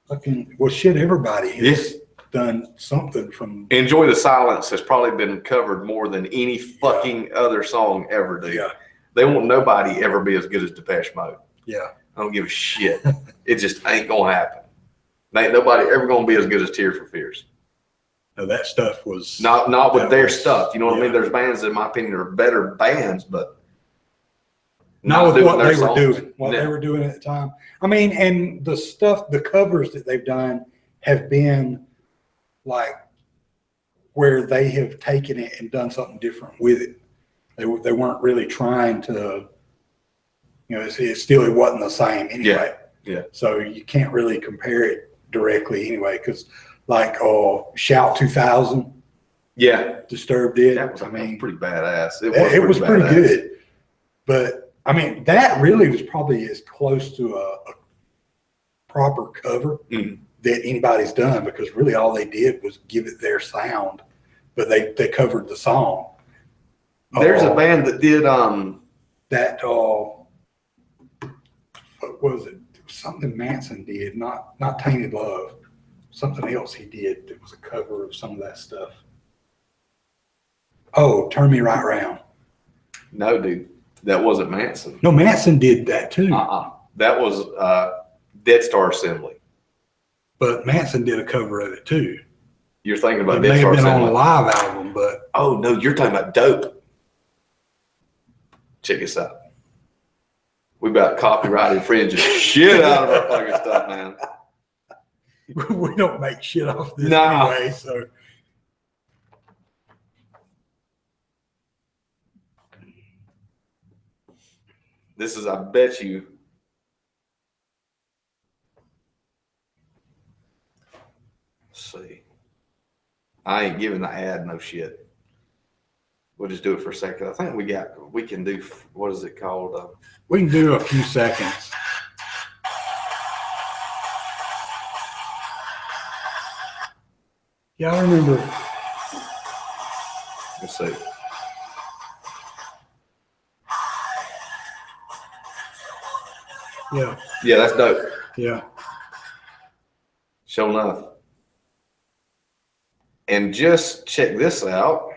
fucking, well, shit, everybody has done something from. Enjoy the Silence has probably been covered more than any fucking other song ever, dude. Yeah. They won't nobody ever be as good as Depeche Mode. Yeah. I don't give a shit. It just ain't gonna happen. Ain't nobody ever gonna be as good as Tears for Fears. No, that stuff was Not with that their was- stuff. You know what I mean? yeah. There's bands that, in my opinion, are better bands, but not with doing what their they were songs. doing, what Yeah. they were doing at the time. I mean, and the stuff, the covers that they've done have been like where they have taken it and done something different with it. They weren't really trying to, you know, it wasn't the same anyway. Yeah. So you can't really compare it directly anyway, because like Shout 2000, yeah, Disturbed did. that was I mean, pretty badass. it was pretty badass. good. But I mean, that really was probably as close to a proper cover Mhm. that anybody's done, because really all they did was give it their sound, but they covered the song. There's a band that did That what was it? It was something Manson did, not Tainted Love. Something else he did that was a cover of some of that stuff. Oh, Turn Me Right Round. no, dude, that wasn't Manson. No, Manson did that too. That was Dead Star Assembly. But Manson did a cover of it too. You're thinking about It Dead may Star have been on Assembly. a live album, but Oh no, you're talking about Dope. Check this out. We about copyright infringing shit out of our fucking stuff, man. we don't make shit off this No. anyway. So This is, I bet you. Let's see. I ain't giving the ad no shit. We'll just do it for a second. I think we can do, what is it called? we can do a few seconds. Yeah, I remember. Let's see. Yeah, Yeah, that's dope. yeah. Sure enough. And just check this out.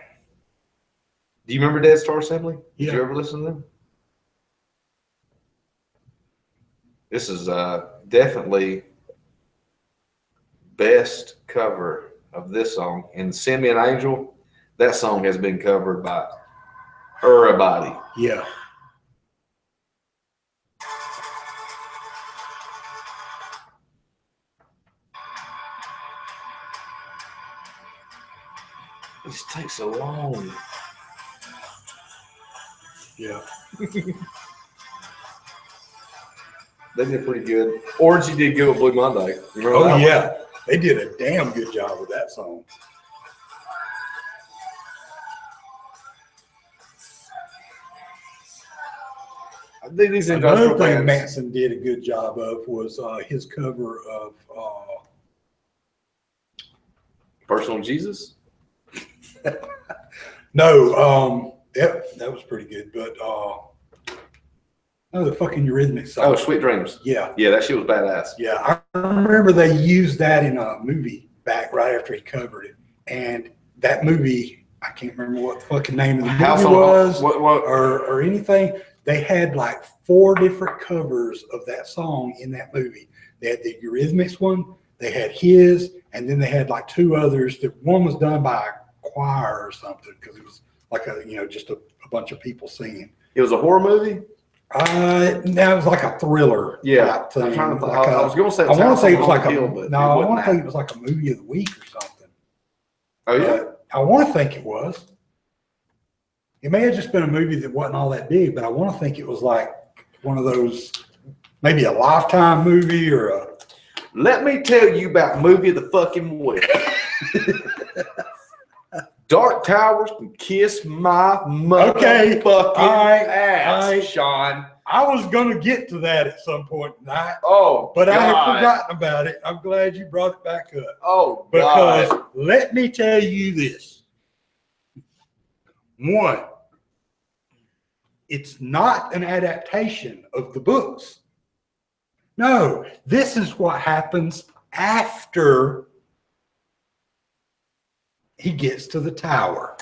Do you remember Dead Star Assembly? Did Yeah. you ever listen to them? This is definitely best cover of this song. And Send Me an Angel, that song has been covered by everybody. Yeah. It just takes so long. Yeah. They did pretty good. Orangey did good with Blue Monday. You remember Oh that one? yeah. They did a damn good job with that song. I think these Another industrial thing bands. Manson did a good job of was his cover of Personal Jesus? yep, that was pretty good. But the fucking Eurythmics song. Oh, Sweet Dreams. Yeah. Yeah, that shit was badass. Yeah, I remember they used that in a movie back right after he covered it, and that movie, I can't remember what the fucking name of the House movie on was what, or anything. They had like 4 different covers of that song in that movie. They had the Eurythmics one, they had his, and then they had like 2 others. That one was done by a choir or something, because it was like just a bunch of people singing. it was a horror movie? That was like a thriller. Yeah. type thing. I'm trying to think. Like I was going to say I want to say it was like Hill, a but no. I wasn't want to that. think it was like a movie of the week or something. Oh, yeah? But I want to think it was. It may have just been a movie that wasn't all that big, but I want to think it was like one of those, maybe a Lifetime movie or a. Let me tell you about movie of the fucking week. Dark Towers can kiss my Okay, motherfucking all right, ass, all right. Sean. I was going to get to that at some point tonight, Oh, but I had God. forgotten about it. I'm glad you brought it back up. Oh, Because God. let me tell you this. One, it's not an adaptation of the books. No, this is what happens after he gets to the tower.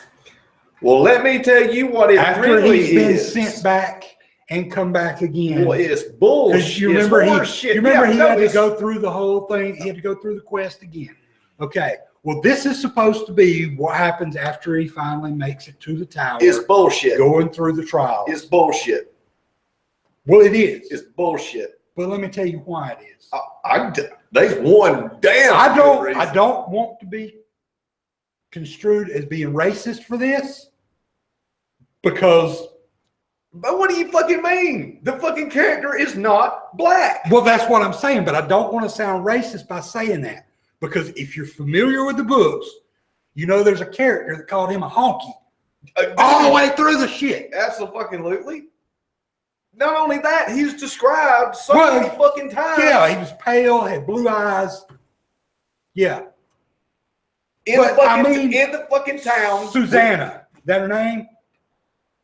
Well, let me tell you what it After really he's been is. sent back and come back again. Well, it's bullshit. Because you remember, It's he yeah, had to it's- go through the whole thing. He had to go through the quest again. Okay. Well, this is supposed to be what happens after he finally makes it to the tower. It's bullshit. Going through the trial. It's bullshit. Well, it is. It's bullshit. But let me tell you why it is. There's one damn. I good reason. don't want to be construed as being racist for this, because But what do you fucking mean? The fucking character is not black. well, that's what I'm saying, but I don't want to sound racist by saying that, because if you're familiar with the books, you know there's a character that called him a honky all the way through the shit. Absolutely. Not only that, he's described so Well, many fucking times. Yeah, he was pale, had blue eyes. Yeah. in but, I mean, in the fucking town. Susanna, is that her name?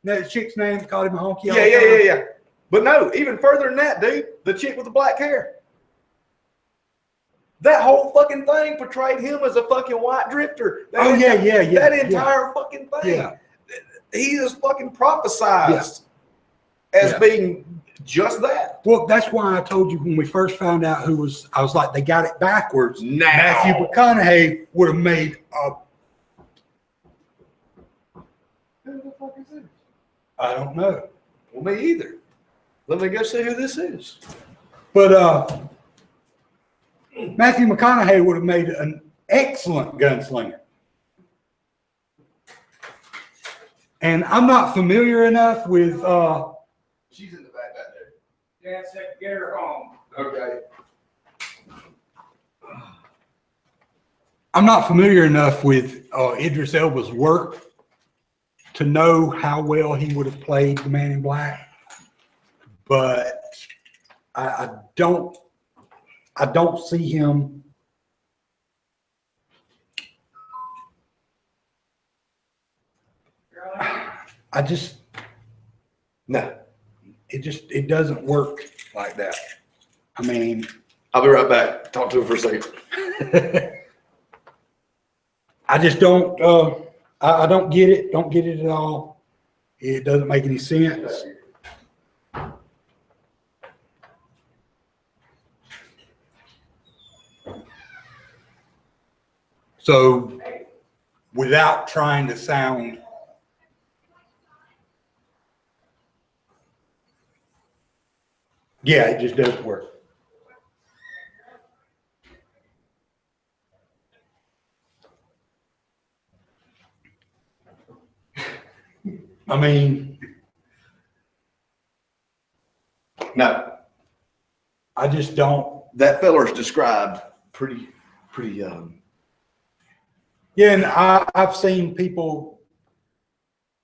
That chick's name called him a honky. all Yeah, the yeah, time? yeah, yeah. But no, even further than that, dude, the chick with the black hair. That whole fucking thing portrayed him as a fucking white drifter. That Oh, yeah, yeah, yeah. That entire fucking thing. Yeah. He is fucking prophesized as being just that. Well, that's why I told you when we first found out who was, I was like, they got it backwards. Now. Matthew McConaughey would have made a. Who the fuck is this? I don't know. Well, me either. Let me go see who this is. But Matthew McConaughey would have made an excellent gunslinger. And I'm not familiar enough with. She's in the back there. Dad said, get her home. Okay. I'm not familiar enough with Idris Elba's work to know how well he would have played the Man in Black, but I don't see him. No. It doesn't work like that. I mean, I'll be right back. Talk to her for a second. I just don't. I don't get it. Don't get it at all. It doesn't make any sense. So, without trying to sound it just doesn't work. I mean, No. I just don't. That feller's described pretty Yeah, and I've seen people,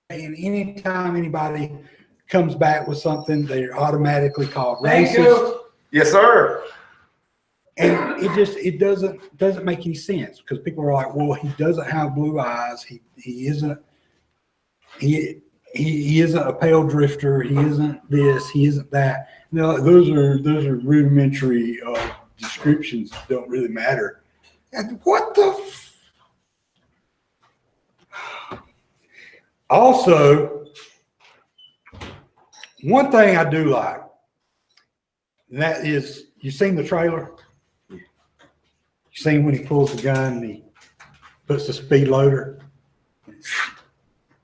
and anytime anybody comes back with something, they're automatically called Thank racist. you. Yes, sir. And it doesn't make any sense, because people are like, well, he doesn't have blue eyes. He isn't a pale drifter. He isn't this. He isn't that. No, those are rudimentary descriptions that don't really matter. And what the? Also, one thing I do like, and that is, you seen the trailer? You seen when he pulls the gun and he puts the speed loader,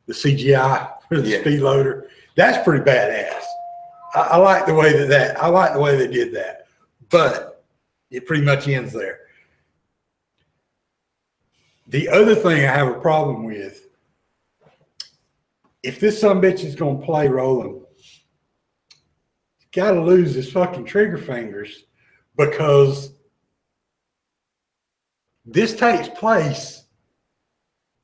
the CGI for the speed loader? That's pretty badass. I like the way I like the way they did that, but it pretty much ends there. The other thing I have a problem with, if this sumbitch is going to play Roland, he's got to lose his fucking trigger fingers, because This takes place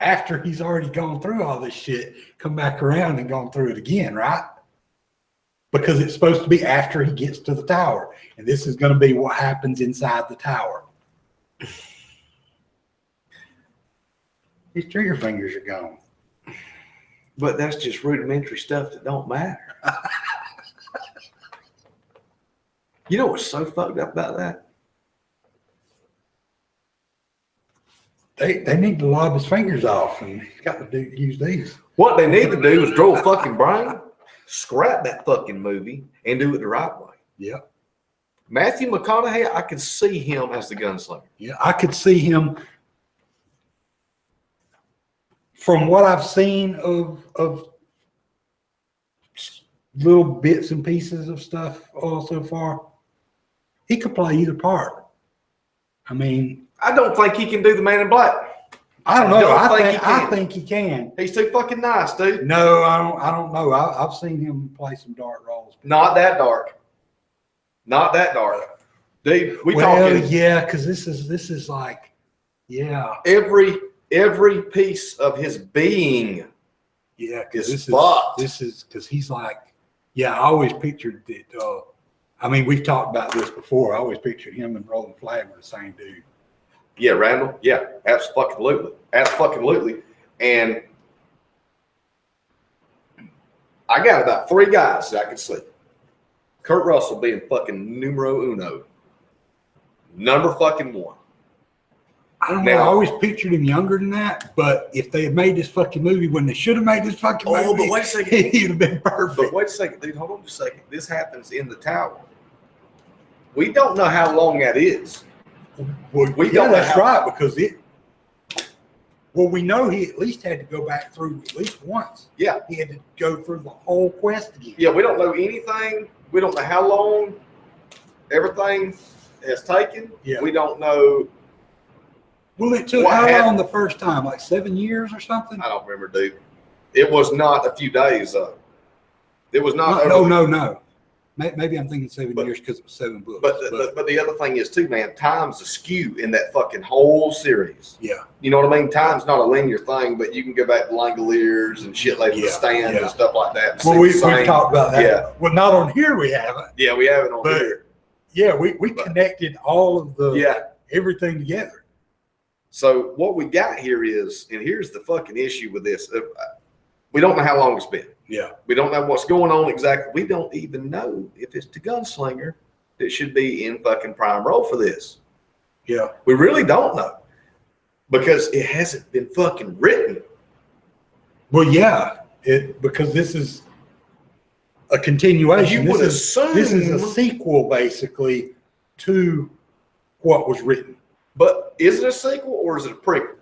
after he's already gone through all this shit, come back around and gone through it again, right? Because it's supposed to be after he gets to the tower. And this is going to be what happens inside the tower. His trigger fingers are gone. But that's just rudimentary stuff that don't matter. You know what's so fucked up about that? They need to lob his fingers off, and he's got to use these. What they need to do is draw a fucking brain, scrap that fucking movie, and do it the right way. Yeah. Matthew McConaughey, I can see him as the gunslinger. Yeah, I could see him from what I've seen of little bits and pieces of stuff all so far. He could play either part. I mean, I don't think he can do the Man in Black. I don't know. I I think he can. He's too fucking nice, dude. No, I don't know. I've seen him play some dark roles. Not that dark. Not that dark. Dude, we Well, talking yeah, because this is like, yeah, every piece of his being. yeah. Because It's fucked. this is because he's like, yeah. I always pictured that. I mean, we've talked about this before. I always pictured him and Roland Flagg were the same dude. Yeah, Randall. Yeah, absolutely. Absolutely. And I got about 3 guys that I can see. Kurt Russell being fucking numero uno. Number fucking 1. I don't know. I always pictured him younger than that. But if they had made this fucking movie when they should have made this fucking movie, Oh, but wait a second. he'd have been perfect. But wait a second, dude. Hold on just a second. This happens in the tower. We don't know how long that is. Well, We yeah, don't know that's how- right, because well, we know he at least had to go back through at least once. Yeah. He had to go through the whole quest again. Yeah, we don't know anything. We don't know how long everything has taken. Yeah. We don't know. Well, it took What how happened? long the first time? Like 7 years or something? I don't remember, dude. It was not a few days, though. It was not. No. Maybe I'm thinking 7 But- years because it was 7 books. But the other thing is too, man. Time's askew in that fucking whole series. yeah, You know what I mean? Time's not a linear thing, but you can go back to Langoliers and shit like The Yeah, Stand yeah. and stuff like that. and well, see we've the same- talked about that. Yeah. Well, not on here we haven't. Yeah, we have it on But- here. Yeah, we But- connected all of the Yeah. everything together. So what we got here is, and here's the fucking issue with this. We don't know how long it's been. Yeah, We don't know what's going on exactly. We don't even know if it's the gunslinger that should be in fucking prime role for this. yeah. We really don't know because it hasn't been fucking written. Well, yeah, because this is a continuation. You would This is assume, a sequel, basically, to what was written. but is it a sequel or is it a prequel?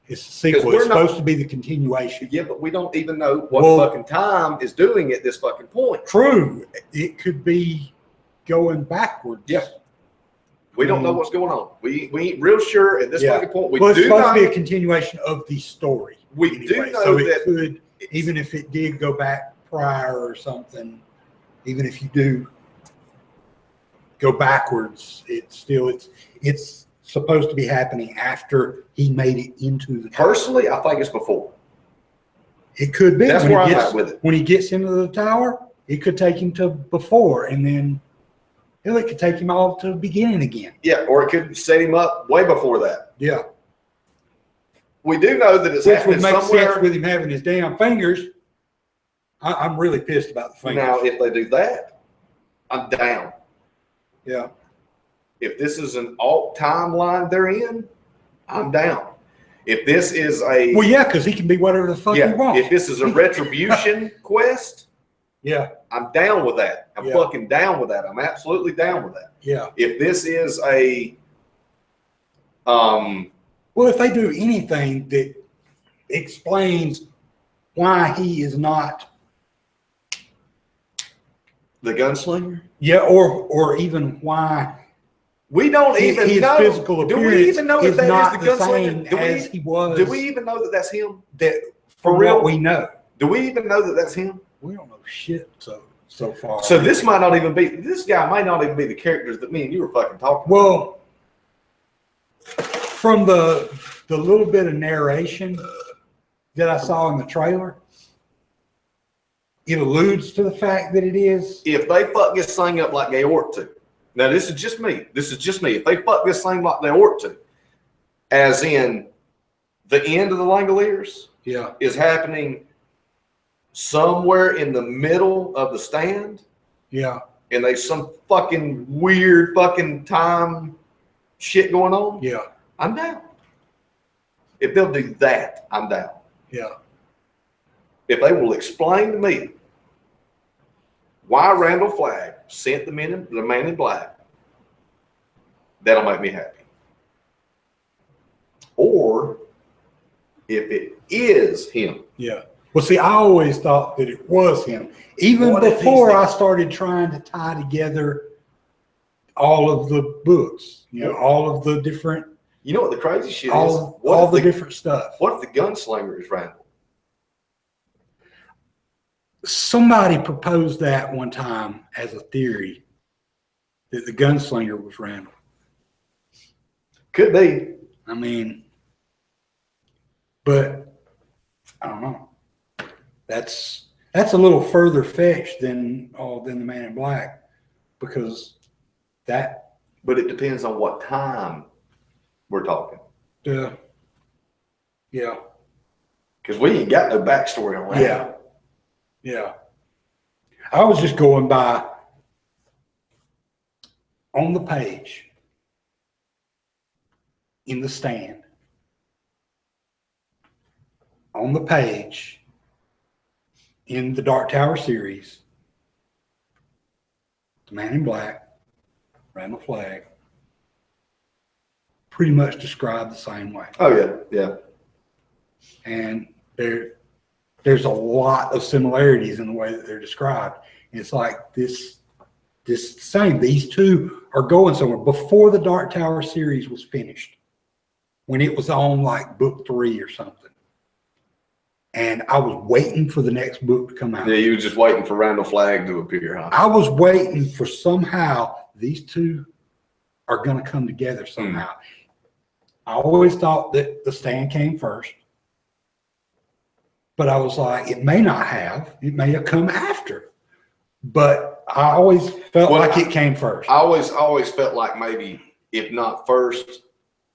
It's a sequel. we're It's not- supposed to be the continuation. Yeah, but we don't even know what Well- fucking time is doing at this fucking point. True. It could be going backwards. Yeah. We don't know what's going on. We ain't real sure at this Yeah. fucking point. We Well, it's do supposed to be a know. continuation of the story. We do anyway. know So it that could, even if it did go back prior or something, even if you do go backwards, it's supposed to be happening after he made it into the tower. personally, I think it's before. It could be. That's when where he I'm gets, at with it. When he gets into the tower, it could take him to before, and then hell, it could take him all to the beginning again. Yeah, or it could set him up way before that. Yeah. We do know that it's Which happening would make somewhere. sense with him having his damn fingers. I'm really pissed about the fingers. Now, if they do that, I'm down. Yeah. If this is an alt timeline they're in, I'm down. If this is a Well, yeah, because he can be whatever the fuck he wants. if this is a retribution quest, Yeah. I'm down with that. I'm Yeah. fucking down with that. I'm absolutely down with that. Yeah. If this is a Well, if they do anything that explains why he is not, the gunslinger, yeah, or even why we don't even his know. physical Do appearance we even know is that not that the is the same gunslinger? as he was. Do we even know that that's him? that For from real? what we know? Do we even know that that's him? We don't know shit so far. So this might not even be. This guy might not even be the characters that me and you were fucking talking about. well, from the little bit of narration that I saw in the trailer, it alludes to the fact that it is. If they fuck this thing up like they ought to, now this is just me. This is just me. If they fuck this thing like they ought to, as in the end of the Langoliers Yeah. is happening somewhere in the middle of the stand, Yeah. and there's some fucking weird fucking time shit going on, Yeah. I'm down. If they'll do that, I'm down. Yeah. If they will explain to me why Randall Flagg sent the man in black, that'll make me happy. Or if it is him. Yeah. Well, see, I always thought that it was him. Even What if before he's the- I started trying to tie together all of the books, all of the different, You know what the crazy shit is? all What the if different stuff. what if the gunslinger is Randall? Somebody proposed that one time as a theory that the gunslinger was Randall. Could be. I mean, but I don't know. That's a little further fetched than the Man in Black, because that But it depends on what time we're talking. yeah. Because we ain't got no backstory on that. Yeah. Yeah. I was just going by on the page in the stand. On the page in the Dark Tower series, the Man in Black, Randall Flagg, pretty much described the same way. Oh yeah, yeah. And there's a lot of similarities in the way that they're described. It's like this same. These two are going somewhere. Before the Dark Tower series was finished, when it was on like book 3 or something, and I was waiting for the next book to come out. Yeah, you were just waiting for Randall Flagg to appear, huh? I was waiting for somehow these two are going to come together somehow. I always thought that the stand came first, but I was like, it may not have. It may have come after. But I always felt like it came first. I always felt like maybe, if not first,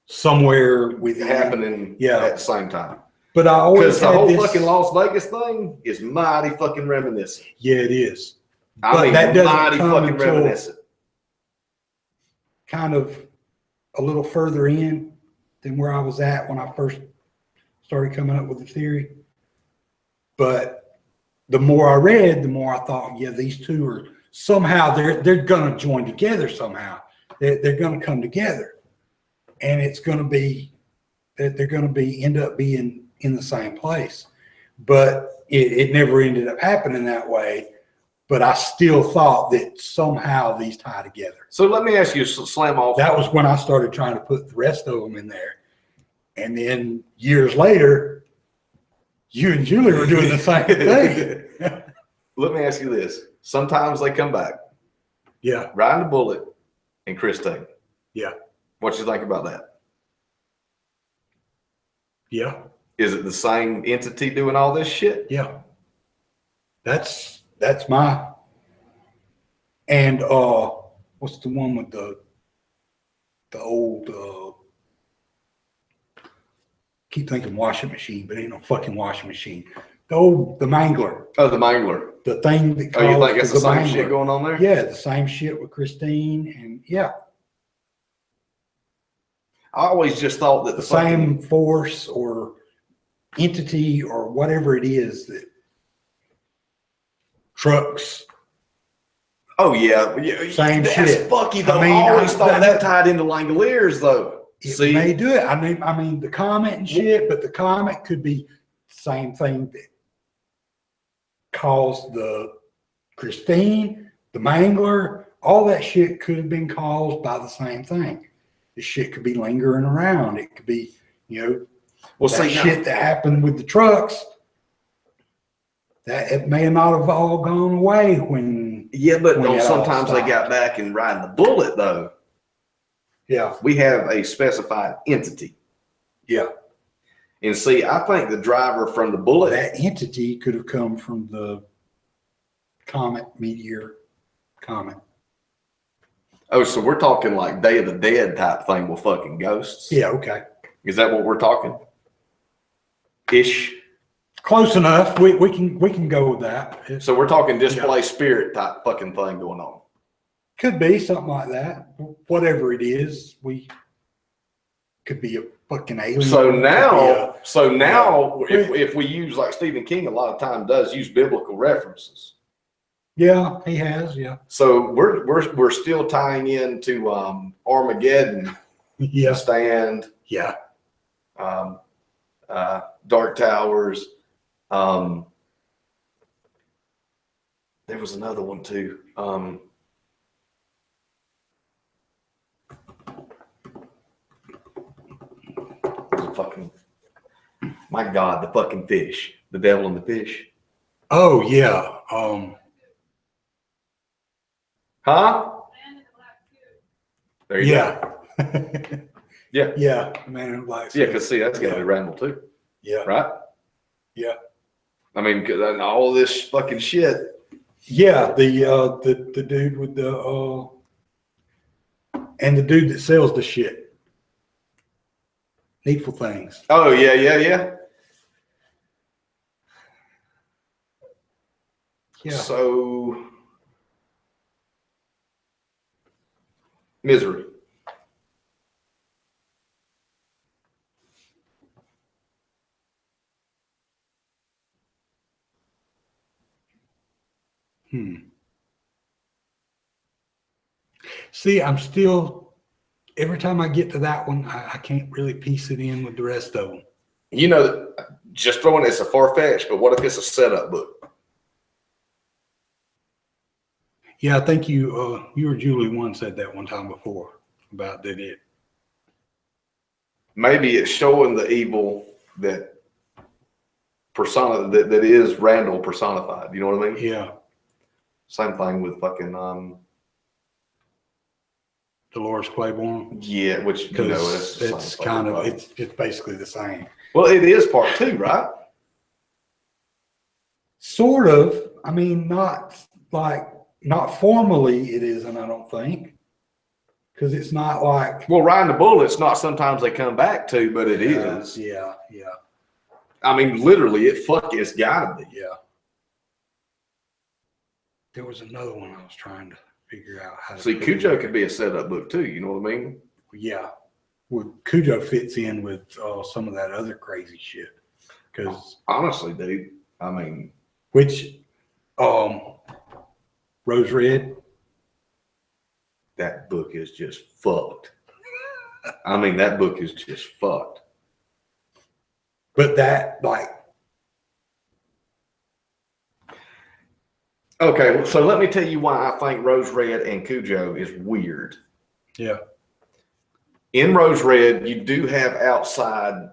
Somewhere with happening at the same time. But I always Because the had whole this, fucking Las Vegas thing is mighty fucking reminiscent. yeah, it is. I But mean, that doesn't mighty come fucking until- reminiscent. Kind of a little further in than where I was at when I first started coming up with the theory. But the more I read, the more I thought, yeah, these two are somehow they're going to join together somehow. They're going to come together, and it's going to be that they're going to end up being in the same place. But it never ended up happening that way. But I still thought that somehow these tie together. So let me ask you, Slam off. That was when I started trying to put the rest of them in there. And then years later, you and Julie were doing the same thing. Let me ask you this. Sometimes they come back, Yeah. Riding the Bullet and Christine. Yeah. What you think about that? Yeah. Is it the same entity doing all this shit? Yeah. That's my, and what's the one with the old keep thinking washing machine, but ain't no fucking washing machine. The Mangler, Oh, the Mangler. the thing that Oh, you calls think it's for the same Mangler. shit going on there? Yeah, the same shit with Christine, and yeah, I always just thought that the the fucking- same force or entity or whatever it is that trucks. Oh yeah, Same that's shit. fucky though. I I, mean, always thought that- that tied into Langoliers though. It See, may do it. I mean, the comet and shit, but the comet could be the same thing that caused the Christine, the Mangler, all that shit could have been caused by the same thing. This shit could be lingering around. It could be, well, that see, now- shit that happened with the trucks. That it may not have all gone away when. yeah, but when no, it all sometimes they stopped. got back and Riding the Bullet though. Yeah. We have a specified entity. Yeah. And see, I think the driver from the Bullet, That entity could have come from the meteor comet. oh, so we're talking like Day of the Dead type thing with fucking ghosts. Yeah, okay. Is that what we're talking? Ish. Close enough. We can go with that. It So we're talking displaced spirit type fucking thing going on. could be something like that. Whatever it is, we could be a fucking alien. So Could be now, Yeah. if we use like Stephen King, a lot of time does use biblical references. yeah, he has. Yeah. So we're still tying into Armageddon, The Yeah. Stand, Yeah. Dark Towers. There was another one too. There's a fucking, my God, the fucking fish, the devil and the fish. Oh yeah. Huh? There you go. Yeah. Yeah. Yeah. Man in Black. Yeah, because see, that's gotta be Randall too, Yeah. right? Yeah. I mean, 'cause all this fucking shit. Yeah. The dude with the and the dude that sells the shit. Needful things. Oh yeah, yeah, yeah. Yeah. So, Misery. See, I'm still, every time I get to that one, I can't really piece it in with the rest of them. You know, just throwing it's a far fetched, but what if it's a setup book? Yeah, I think you or Julie one said that one time before about that it. Maybe it's showing the evil that that is Randall personified. You know what I mean? Yeah, Same thing with fucking Dolores Claiborne. yeah, which you Because know it's the it's same kind of fucking thing. it's basically the same. Well, it is part two, right? Sort of. I mean, not formally it isn't. I don't think because it's not like Well, Ryan the Bullet's not sometimes they come back to, but it is. Yeah, yeah, I mean, literally, it's gotta be. yeah. There was another one I was trying to figure out how to See, put it Cujo in. could be a setup book too. You know what I mean? Yeah. Well, Cujo fits in with some of that other crazy shit. Because Honestly, dude. I mean, which Rose Red. that book is just fucked. I mean, that book is just fucked. But that like Okay, so let me tell you why I think Rose Red and Cujo is weird. yeah. In Rose Red, you do have outside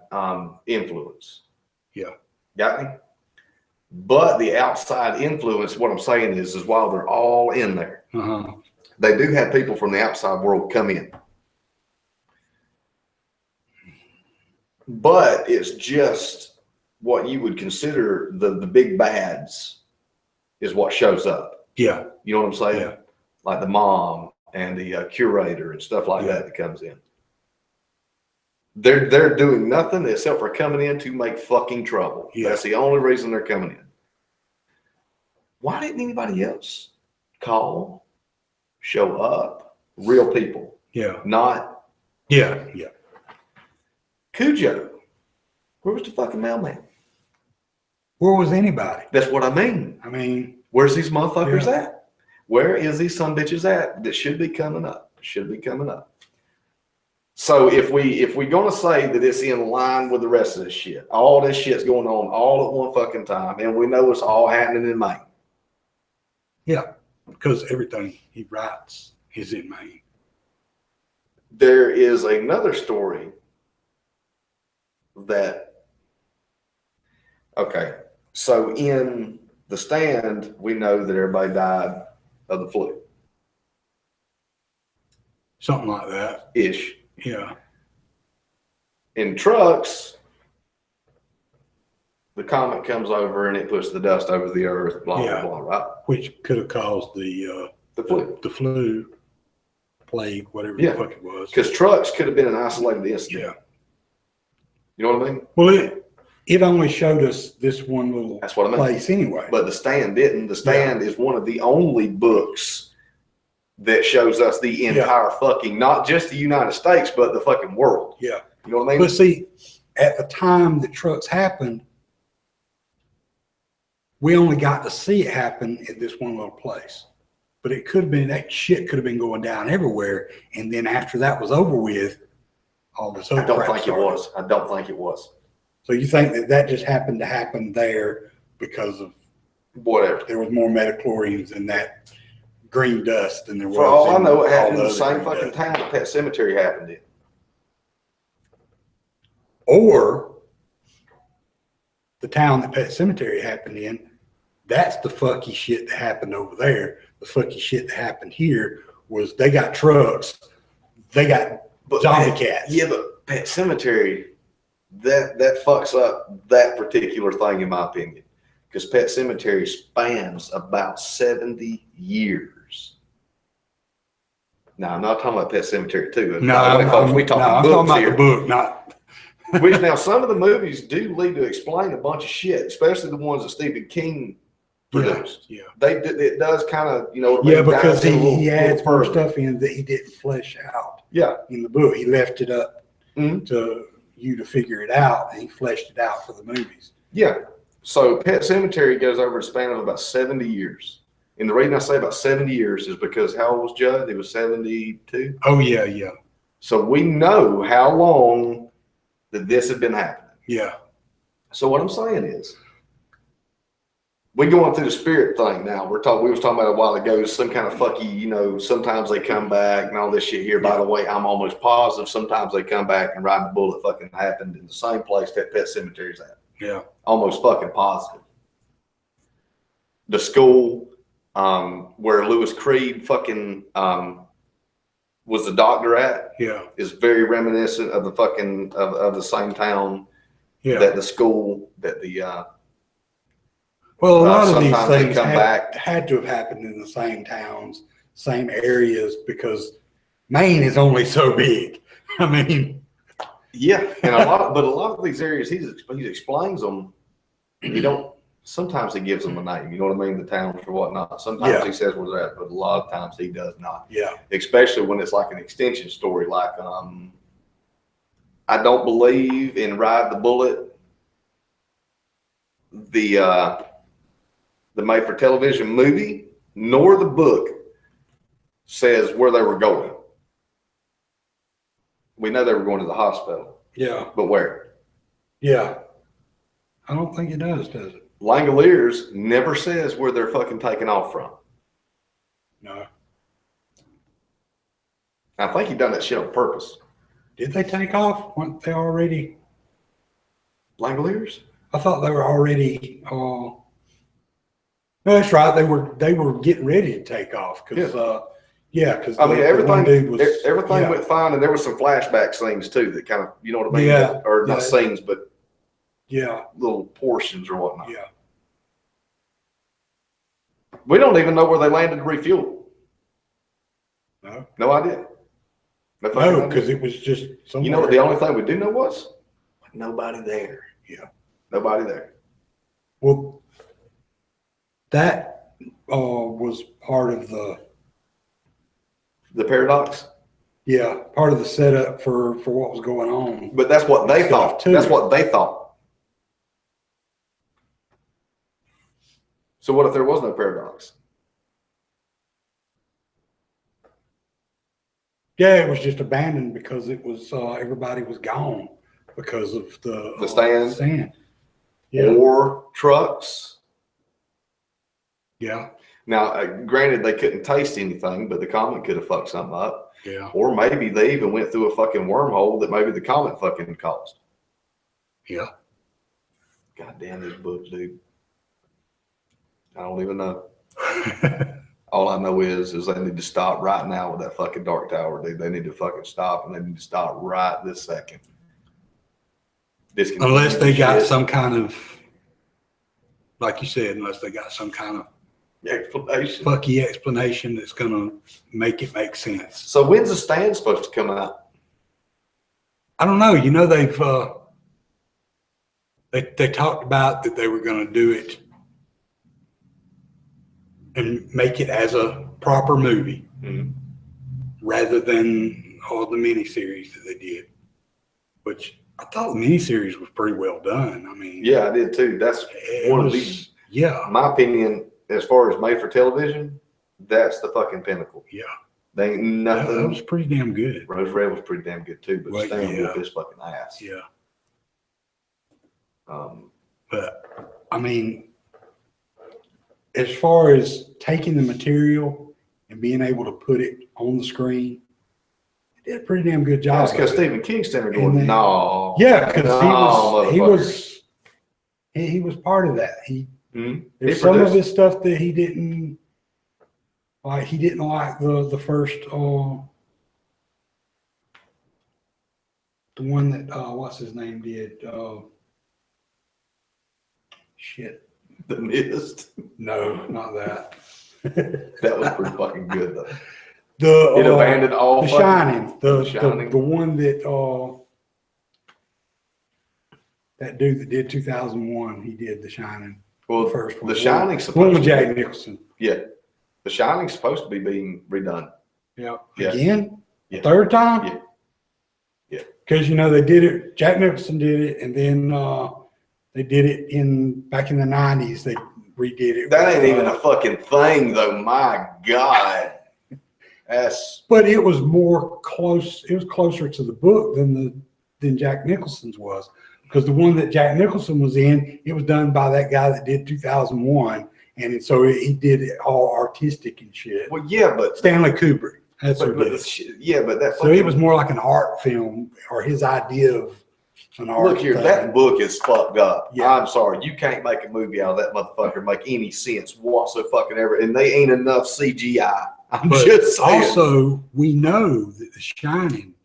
influence. Yeah. Got me? But the outside influence, what I'm saying is while they're all in there, Uh-huh. they do have people from the outside world come in. But it's just what you would consider the big bads is what shows up. Yeah. You know what I'm saying? Yeah. Like the mom and the curator and stuff like Yeah. that comes in. They're doing nothing except for coming in to make fucking trouble. Yeah. That's the only reason they're coming in. Why didn't anybody else call, show up? Real people, Yeah. not Yeah. Yeah. Cujo. Where was the fucking mailman? Where was anybody? That's what I mean. I mean, Where's these motherfuckers Yeah. at? Where is these some bitches at that should be coming up? Should be coming up. So if we're gonna say that it's in line with the rest of this shit, all this shit's going on all at one fucking time, and we know it's all happening in Maine. yeah. Because everything he writes is in Maine. There is another story that, okay, so in The Stand, we know that everybody died of the flu. Something like that. Ish. Yeah. In trucks, the comet comes over and it puts the dust over the earth, blah, Yeah. blah, blah, right? Which could have caused the The flu. plague, whatever Yeah. the fuck it was. Because trucks could have been an isolated incident. Yeah. You know what I mean? Well, it only showed us this one little That's what I mean. place anyway. But The Stand didn't. The Stand is one of the only books that shows us the entire fucking, not just the United States, but the fucking world. Yeah. You know what I mean? But see, at the time the trucks happened, we only got to see it happen at this one little place. But it could have been, that shit could have been going down everywhere. And then after that was over with, all this other I don't crap think it started. was. I don't think it was. So you think that that just happened to happen there because of Whatever. there was more metachlorians in that green dust than there was. For all I in know, it all happened in the other same green fucking dust. town that Pet Cemetery happened in. Or the town that Pet Cemetery happened in, that's the fucky shit that happened over there. The fucky shit that happened here was they got trucks, they got zombie cats. Yeah, but Pet Cemetery, that fucks up that particular thing, in my opinion. Because Pet Cemetery spans about 70 years. Now, I'm not talking about Pet Cemetery 2. No, By the way, folks, we I'm talking talking books about here. the book, not. Which now some of the movies do lead to explain a bunch of shit, especially the ones that Stephen King produced. Yeah. It does kind of, you know, Yeah, because dives in a little- he adds little more further. stuff in that he didn't flesh out Yeah. in the book. He left it up Mhm. to you to figure it out, and he fleshed it out for the movies. Yeah. So Pet Cemetery goes over a span of about 70 years. And the reason I say about 70 years is because how old was Judd? He was 72. Oh yeah, yeah, So we know how long that this had been happening. yeah. So what I'm saying is, we're going through the spirit thing now. We was talking about a while ago, some kind of fucky, you know, sometimes they come back and all this shit here. By the way, I'm almost positive sometimes they come back and ride the bullet fucking happened in the same place that Pet Cemetery's at. Yeah. Almost fucking positive. The school, where Lewis Creed fucking was the doctor at, Yeah. is very reminiscent of the fucking of the same town Yeah. that the school that the Well, a lot of these sometimes they things come back. had to have happened in the same towns, same areas, because Maine is only so big. I mean, yeah, and a lot of these areas he explains them. You don't. Sometimes he gives them a name. You know what I mean? The towns or whatnot. Sometimes Yeah. he says where they're at, but a lot of times he does not. yeah, Especially when it's like an extension story, like I don't believe in Ride the Bullet, the made for television movie, nor the book says where they were going. We know they were going to the hospital, yeah, but where? yeah. I don't think it does it? Langoliers never says where they're fucking taking off from. No. I think he done that shit on purpose. Did they take off? Weren't they already? Langoliers? I thought they were already. No, that's right. They were getting ready to take off because because I mean, everything yeah. went fine, and there was some flashback scenes too that kind of, you know what I mean? Yeah. Or not Yeah. scenes, but Yeah, little portions or whatnot. yeah. We don't even know where they landed to refuel. No, No idea. fucking no, idea. because it was just somewhere. You know what the only thing we do know was? Nobody there. Yeah. Nobody there. Well, that was part of The paradox. part of the setup for what was going on. But that's what they Stuff, thought. too. That's what they thought. So what if there was no paradox? Yeah, it was just abandoned because it was everybody was gone because of the Stand? Stand. Yeah, Or trucks? yeah, Now, granted, they couldn't taste anything, but the comet could have fucked something up. yeah, Or maybe they even went through a fucking wormhole that maybe the comet fucking caused. yeah. God damn this book, dude. I don't even know. All I know is they need to stop right now with that fucking Dark Tower, dude. They need to fucking stop, and they need to stop right this second. discontinue Unless they the got shit. some kind of, like you said, unless they got some kind of Explanation. fucky explanation that's gonna make it make sense. So when's the stand supposed to come out? I don't know. You know, they talked about that they were gonna do it and make it as a proper movie Mhm. rather than all the miniseries that they did, which I thought the miniseries was pretty well done. I mean, Yeah, I did too. That's it one of was- these. Yeah, My opinion, as far as made for television, that's the fucking pinnacle. yeah. They ain't That nothing. was pretty damn good. Rose Red was pretty damn good too, but Well, Stan yeah. whooped his fucking ass. Yeah. Um, But I mean, as far as taking the material and being able to put it on the screen, it did a pretty damn good job. that's because of it. Stephen King standard And going, then- no. Yeah, because No, he was part of that. Mhm. There's He some of produced- his stuff that he didn't like. He didn't like the first the one that what's his name did. Shit. The Mist. No, not that. That was pretty fucking good though. The It abandoned all The fucking- Shining. The Shining. The one that that dude that did 2001, he did The Shining. Well, The first one. The Shining's The one supposed with to Jack be, Nicholson. yeah. The Shining's supposed to be being redone. Yeah. Yeah. Again? Yeah. Third time? Yeah. Yeah. Because they did it. Jack Nicholson did it, and then they did it back in the 90s. They redid it. That with, ain't even a fucking thing though. My God. That's But it was more close. It was closer to the book than Jack Nicholson's was, because the one that Jack Nicholson was in, it was done by that guy that did 2001, and so he did it all artistic and shit. well, yeah, but Stanley Kubrick. That's but, what but it the is. shit- yeah, but that So fucking, it was more like an art film, or his idea of an art. look here, thing. that book is fucked up. Yeah. I'm sorry, you can't make a movie out of that motherfucker make any sense whatsoever, and they ain't enough CGI. I'm But just saying. also, we know that The Shining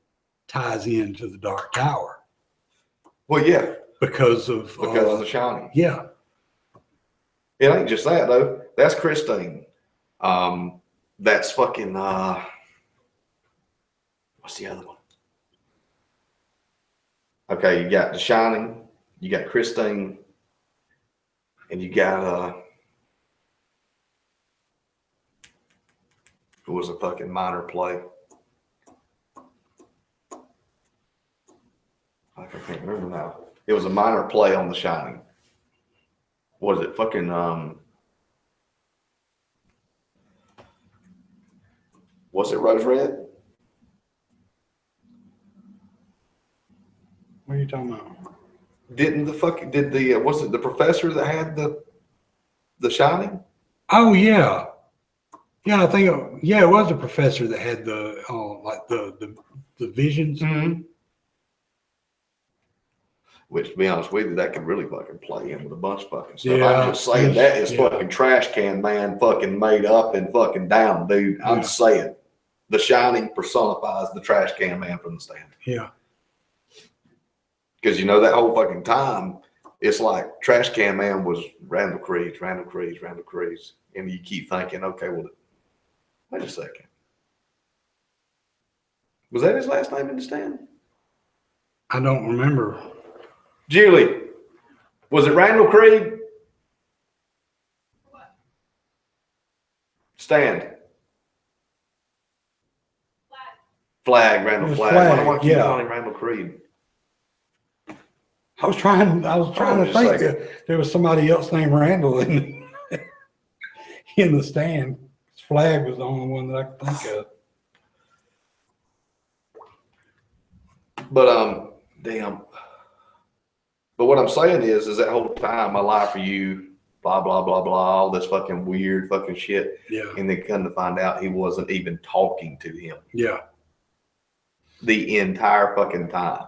ties into The Dark Tower Well, yeah, because of because of The Shining. yeah. It ain't just that though. That's Christine. That's fucking what's the other one? Okay, you got The Shining, you got Christine, and you got it was a fucking minor play. I can't remember now. It was a minor play on The Shining. Was it fucking was it Rose Red? What are you talking about? Did the was it the professor that had the Shining? Oh yeah, yeah. I think it was a professor that had the like the visions. Mm-hmm. Which, to be honest with you, that could really fucking play in with a bunch of fucking stuff. Yeah, I'm just saying that is yeah. fucking trash can man fucking made up and fucking down, dude. I'm Yeah. saying The Shining personifies the trash can man from The Stand. Yeah, Because that whole fucking time, it's like trash can man was Randall Creed. And you keep thinking, okay, well, wait a second. Was that his last name in The Stand? I don't remember. Julie, was it Randall Creed? Stand. Flag, Randall It was Flag. Why do I Flag, keep yeah. calling him Randall Creed? I was trying Hold to on just a think second. that there was somebody else named Randall in The Stand. His Flag was the only one that I could think of. But damn. But what I'm saying is that whole time I lie for you, blah blah blah blah, all this fucking weird fucking shit, Yeah, and then come to find out he wasn't even talking to him yeah, the entire fucking time.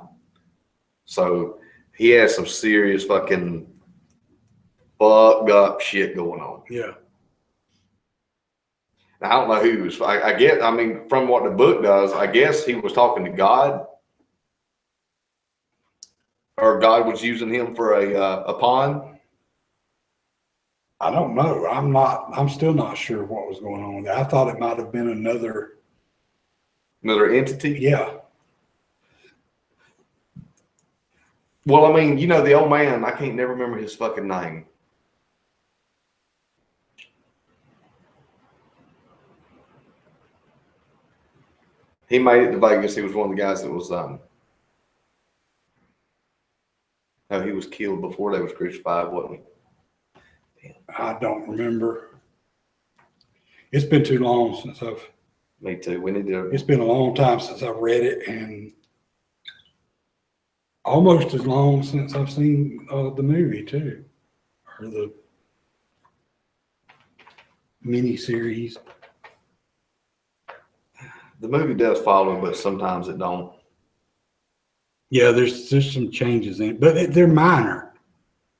So he has some serious fucking fucked up shit going on. yeah. Now, I don't know who he was. I get. I mean, from what the book does, I guess he was talking to God. or God was using him for a pawn? I don't know. I'm still not sure what was going on with that. I thought it might have been another, Another entity? yeah. Well, I mean, you know, the old man, I can't never remember his fucking name. He made it to Vegas. He was one of the guys that was, no, he was killed before they was crucified, wasn't he? I don't remember. It's been too long since Me too. We need to. it's been a long time since I've read it, and almost as long since I've seen the movie too, or the mini series. The movie does follow, but sometimes it don't. Yeah, there's some changes in it, but they're minor.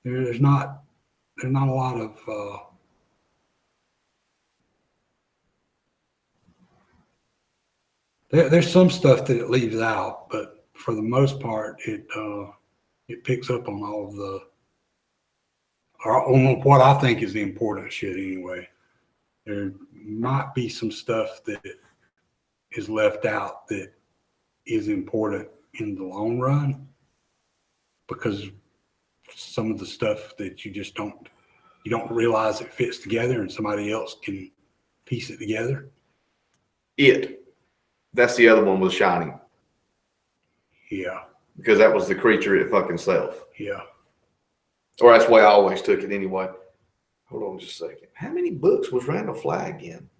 There's not a lot of there's some stuff that it leaves out, but for the most part, it picks up on all of the, or on what I think is the important shit anyway. There might be some stuff that is left out that is important in the long run, because some of the stuff that you don't realize it fits together, and somebody else can piece it together. That's the other one with Shining. Yeah. Because that was the creature it fucking self. Yeah. Or that's the way I always took it anyway. Hold on just a second. How many books was Randall Flagg in?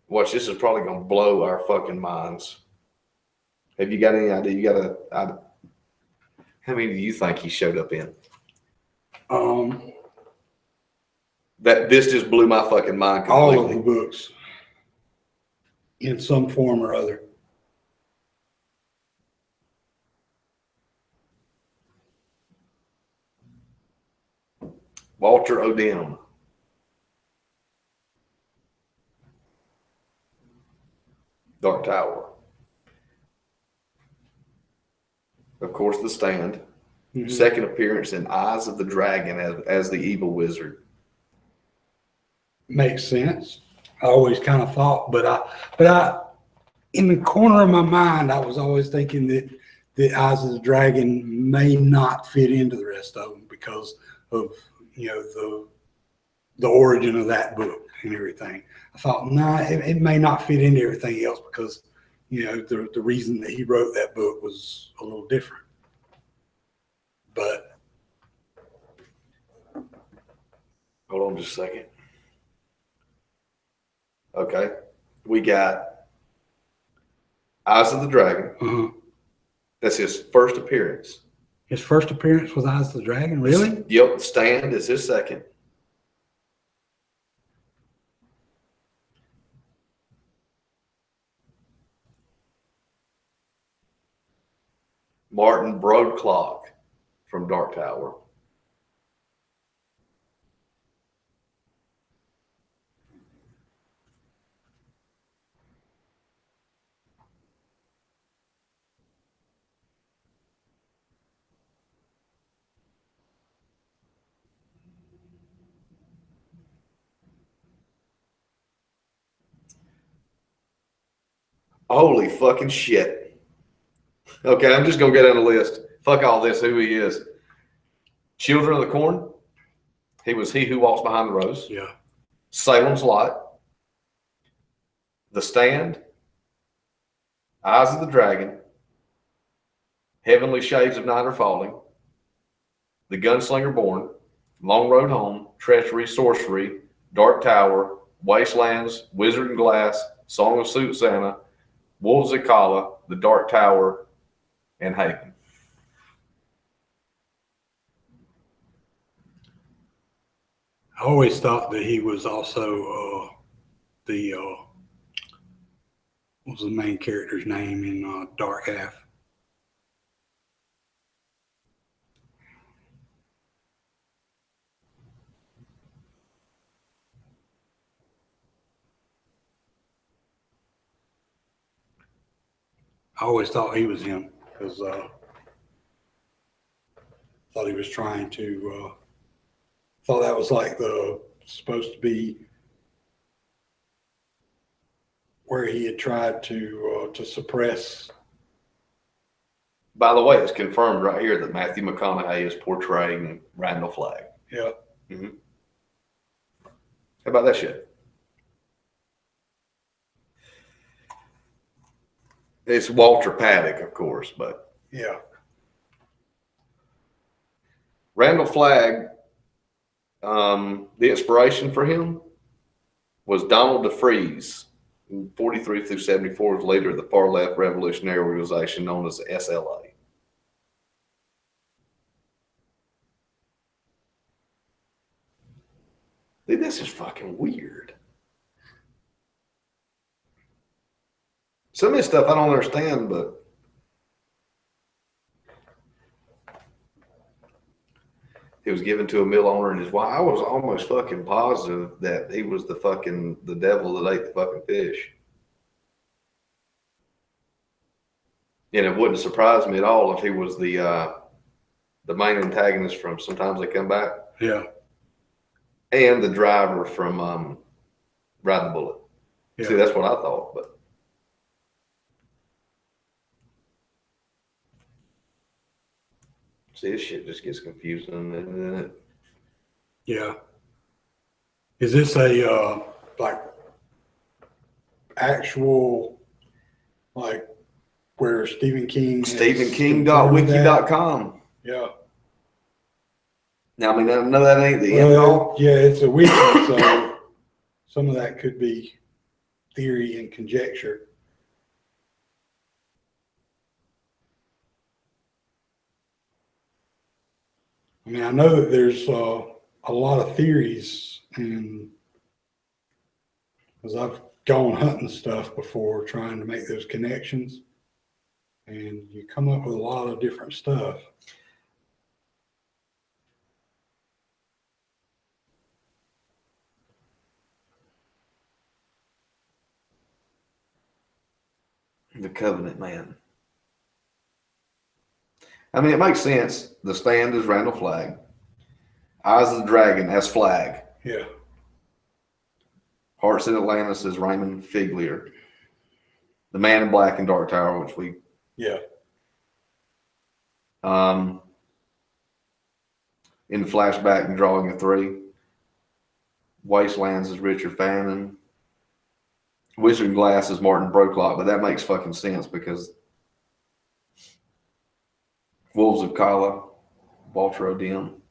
Watch, this is probably going to blow our fucking minds. Have you got any idea? How many do you think he showed up in? That this just blew my fucking mind completely. All of the books in some form or other. Walter Odom. Dark Tower. Of course, The Stand. Mm-hmm. Second appearance in Eyes of the Dragon as the evil wizard. Makes sense. I always kind of thought, but I, in the corner of my mind, I was always thinking that the Eyes of the Dragon may not fit into the rest of them because of, the origin of that book and everything. I thought, it may not fit into everything else because, the reason that he wrote that book was a little different. But hold on just a second. Okay. We got Eyes of the Dragon. That's his first appearance. His first appearance was Eyes of the Dragon? Really? Yep. Stand is his second. Martin Broadclock from Dark Tower. Holy fucking shit. Okay, I'm just going to get on the list. Fuck all this, who he is. Children of the Corn. He was He Who Walks Behind the Rose. Yeah. Salem's Lot. The Stand. Eyes of the Dragon. Heavenly Shades of Night Are Falling. The Gunslinger Born. Long Road Home. Treachery, Sorcery. Dark Tower. Wastelands. Wizard and Glass. Song of Susanna. Wolves of Kala. The Dark Tower. And Haven. I always thought that he was also what was the main character's name in Dark Half? always thought he was him because thought he was trying to. Thought that was like the supposed to be where he had tried to suppress. By the way, it's confirmed right here that Matthew McConaughey is portraying Randall Flagg. Yeah. Mm-hmm. How about that shit? It's Walter Paddock, of course, but Yeah. Randall Flagg, the inspiration for him was Donald DeFreeze, 43 through 74, was leader of the far left revolutionary organization known as the SLA. Dude, this is fucking weird. Some of this stuff I don't understand, but it was given to a mill owner and his wife. I was almost fucking positive that he was the devil that ate the fucking fish. And it wouldn't surprise me at all if he was the main antagonist from Sometimes They Come Back. Yeah. And the driver from Ride the Bullet. Yeah. See, that's what I thought, but see, this shit just gets confusing, doesn't it? Yeah. Is this a like actual like where Stephen King? has StephenKing.wiki.com. Yeah. Now, I mean, I know that ain't the end all. Yeah, it's a wiki, so some of that could be theory and conjecture. I mean, I know that there's a lot of theories, and because I've gone hunting stuff before, trying to make those connections, and you come up with a lot of different stuff. The Covenant Man. I mean, it makes sense. The Stand is Randall Flagg. Eyes of the Dragon, that's Flagg. Yeah. Hearts in Atlantis is Raymond Figlier. The Man in Black and Dark Tower, which we Yeah. in the flashback and Drawing of Three. Wastelands is Richard Fannin. Wizard and Glass is Martin Broklock, but that makes fucking sense because Wolves of Kala, Walter O'Dim.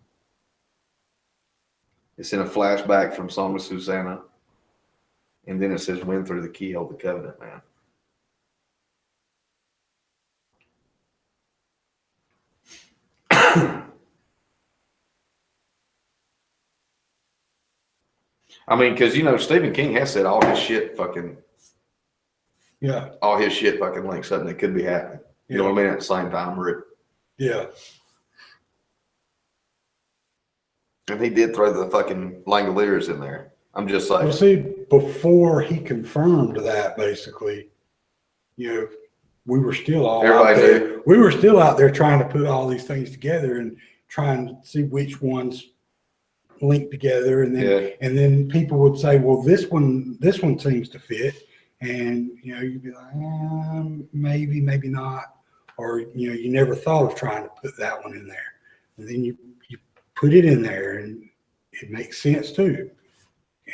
It's in a flashback from Song of Susanna. And then it says Win Through the Keyhole, the Covenant Man. I mean, because, you know, Stephen King has said all his shit fucking links up and it could be happening. You know what I mean? At the same time, Rick. Yeah. And he did throw the fucking Langoliers in there. I'm just saying. Well, see, before he confirmed that, basically, you know, we were still all Everybody out there. knew. We were still out there trying to put all these things together and trying to see which ones linked together. And then people would say, well, this one seems to fit. And, you know, you'd be like, maybe, maybe not. Or, you know, you never thought of trying to put that one in there. And then you put it in there and it makes sense too.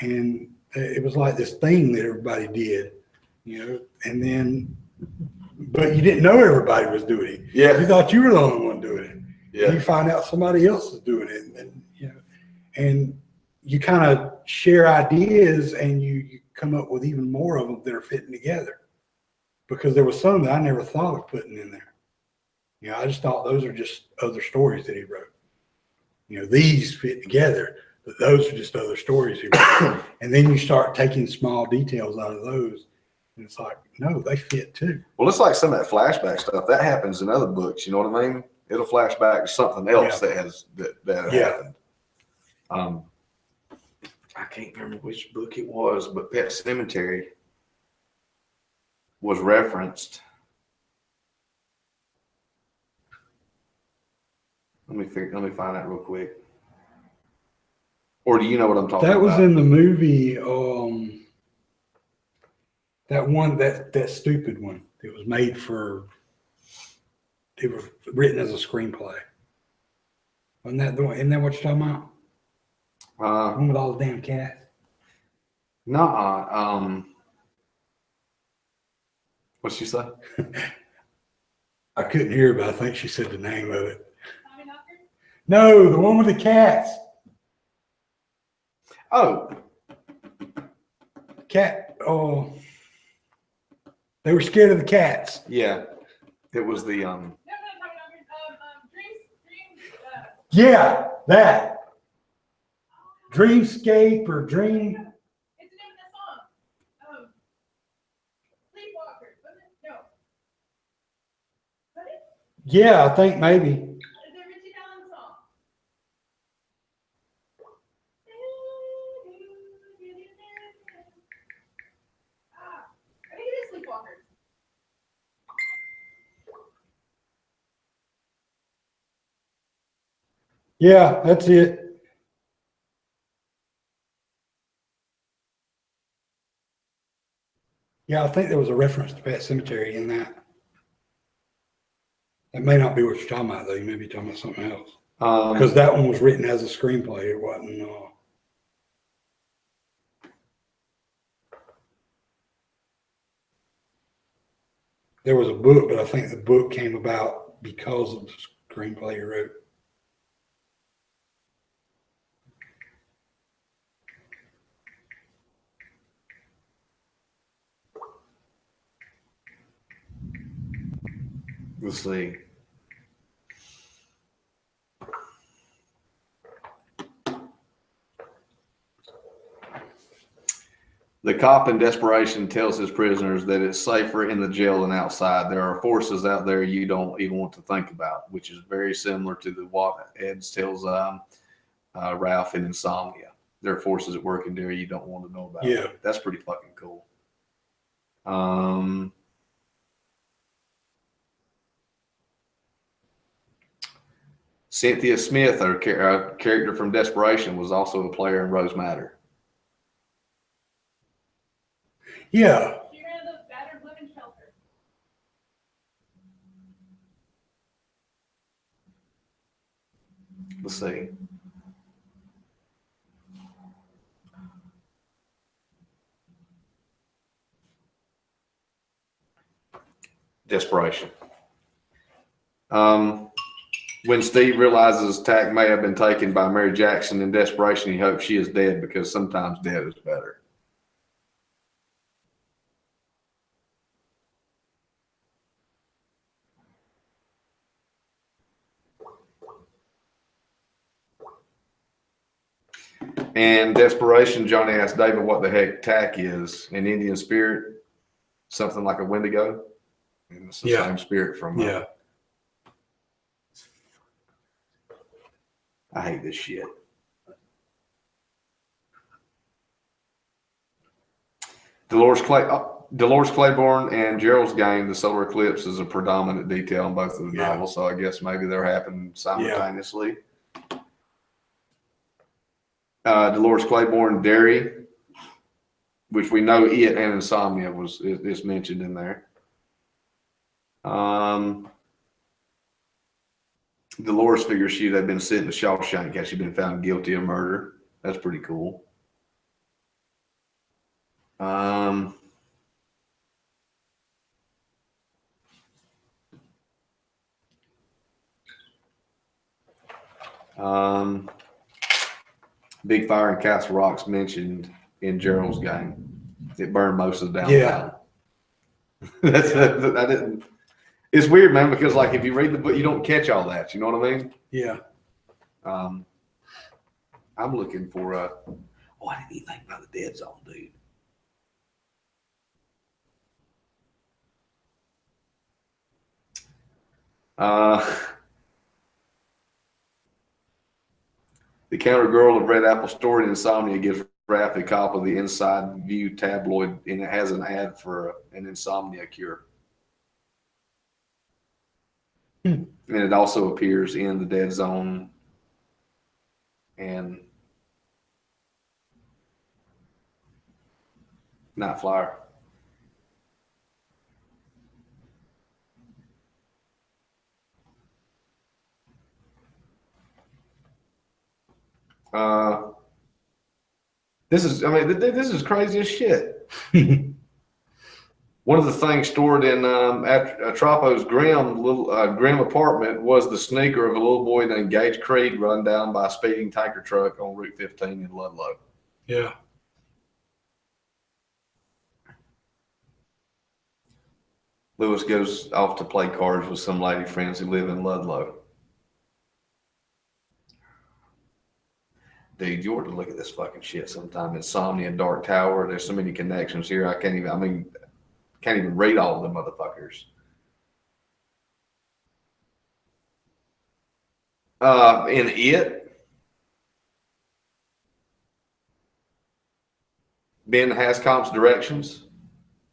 And it was like this thing that everybody did, you know, and then, but you didn't know everybody was doing it. Yeah. You thought you were the only one doing it. Yeah. And you find out somebody else is doing it. And then, you know, and you kind of share ideas and you come up with even more of them that are fitting together. Because there was some that I never thought of putting in there. You know, I just thought those are just other stories that he wrote. You know, these fit together, but those are just other stories he wrote. And then you start taking small details out of those, and it's like, no, they fit too. Well, it's like some of that flashback stuff that happens in other books. You know what I mean? It'll flash back to something else that happened. I can't remember which book it was, but Pet Cemetery was referenced Let me find that real quick. Or do you know what I'm talking That about? was in the movie, that one, that stupid one. It was made for, it was written as a screenplay. Wasn't that the one, isn't that what you're talking about? The one with all the damn cats? Nuh-uh. What'd she say? I couldn't hear, but I think she said the name of it. No, the one with the cats. Oh, Cat, oh, they were scared of the cats. yeah. It was the Yeah, that. Dreamscape or Dream. It's the name of the song. Sleepwalker. Was it? No. Was it? Yeah, I think maybe. Is there a Richie Allen song? I think it is Sleepwalker. Yeah, that's it. Yeah, I think there was a reference to Pet Cemetery in that. That may not be what you're talking about, though. You may be talking about something else. Because that one was written as a screenplay. It wasn't. There was a book, but I think the book came about because of the screenplay he wrote. let's see. The cop in desperation tells his prisoners that it's safer in the jail than outside. There are forces out there you don't even want to think about, which is very similar to what Eds tells Ralph in Insomnia. There are forces at work in there you don't want to know about. Yeah. That's pretty fucking cool. Cynthia Smith, a character from Desperation, was also a player in Rose Matter. Yeah. She ran the battered women's shelter. Let's see. Desperation. When Steve realizes Tack may have been taken by Mary Jackson in desperation, he hopes she is dead because sometimes dead is better. And desperation, Johnny asked David what the heck Tack is. An Indian spirit, something like a Wendigo. And it's the Yeah. same spirit from. Yeah. I hate this shit. Dolores Claiborne and Gerald's game, the solar eclipse, is a predominant detail in both of the Yeah. novels, so I guess maybe they're happening simultaneously. Dolores Claiborne, Derry, which we know it and Insomnia is mentioned in there. Dolores figures she'd have been sent to Shawshank had she been found guilty of murder. That's pretty cool. Big fire in Castle Rock's mentioned in Gerald's game. It burned most of the downtown. I didn't. It's weird, man, because like if you read the book, you don't catch all that. You know what I mean? Yeah. I'm looking for I didn't even think about the Dead Zone, dude. The Counter Girl of Red Apple Story and Insomnia gives Raph a copy of the Inside View tabloid, and it has an ad for an insomnia cure. And it also appears in The Dead Zone and Night Flyer. This is, I mean, this is crazy as shit. One of the things stored in Trapo's Grim apartment was the sneaker of a little boy named Gage Creed run down by a speeding tanker truck on Route 15 in Ludlow. Yeah. Lewis goes off to play cards with some lady friends who live in Ludlow. Dude, you ought to look at this fucking shit sometime. Insomnia, Dark Tower. There's so many connections here. Can't even read all of the motherfuckers. In It, Ben Hascomp's directions.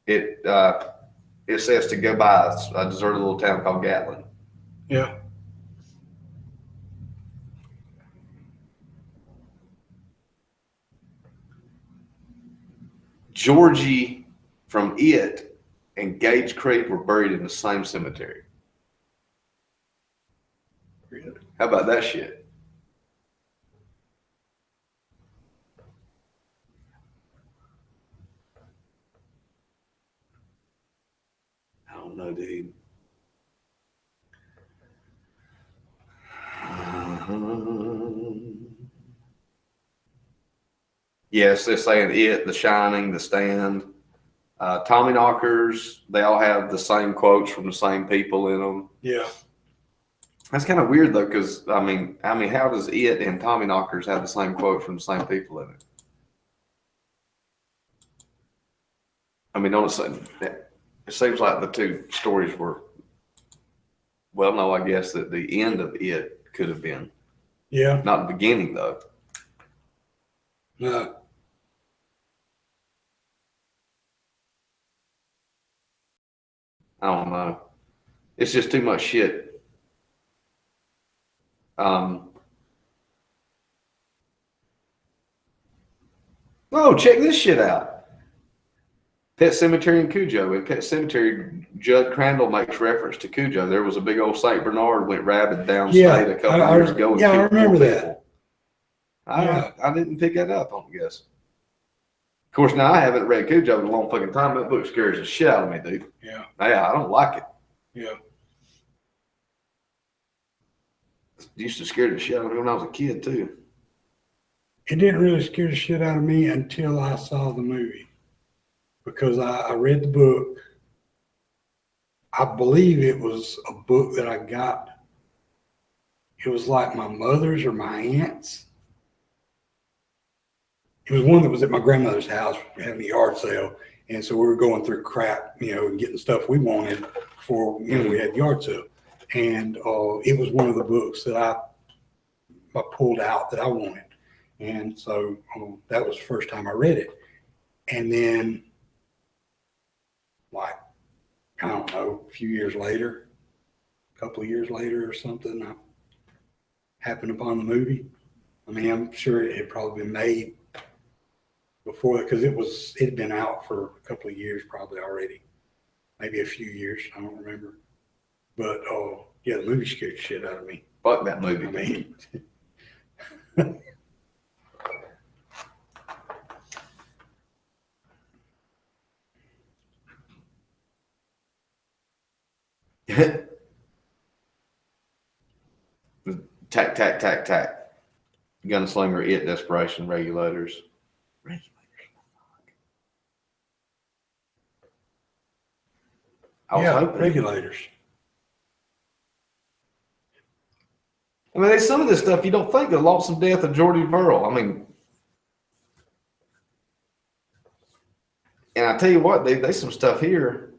It says to go by a deserted little town called Gatlin. Yeah. Georgie from It and Gage Creed were buried in the same cemetery. Really? How about that shit? I don't know, dude. Yes, they're saying It, The Shining, The Stand. Tommyknockers, they all have the same quotes from the same people in them. Yeah. That's kind of weird though, because I mean, how does It and Tommyknockers have the same quote from the same people in it? I mean, don't it seems like the two stories were. Well, no, I guess that the end of It could have been, Yeah. not the beginning though. No. I don't know. It's just too much shit. Oh, check this shit out. Pet Cemetery in Cujo. In Pet Cemetery, Judd Crandall makes reference to Cujo. There was a big old Saint Bernard went rabid downstate a couple years ago. And Yeah, I killed four remember that. people. Yeah. I didn't pick that up, I guess. Of course, now I haven't read Cujo in a long fucking time. That book scares the shit out of me, dude. Yeah. Yeah, I don't like it. Yeah. It used to scare the shit out of me when I was a kid, too. It didn't really scare the shit out of me until I saw the movie, because I read the book. I believe it was a book that I got. It was like my mother's or my aunt's. It was one that was at my grandmother's house having a yard sale. And so we were going through crap, and getting stuff we wanted before, we had yard sale. And it was one of the books that I pulled out that I wanted. And so that was the first time I read it. And then, like, I don't know, a few years later, a couple of years later or something, I happened upon the movie. I mean, I'm sure it had probably been made before, because it had been out for a couple of years probably already, maybe a few years, I don't remember. But yeah, the movie scared the shit out of me. Fuck that movie. I mean, Tack, tack, tack, tack. Gunslinger, It, Desperation, Regulators. I was hoping. Regulators. I mean, there's some of this stuff you don't think. The Lonesome Death of Jordy Verrill. I mean, and I tell you what, there's some stuff here.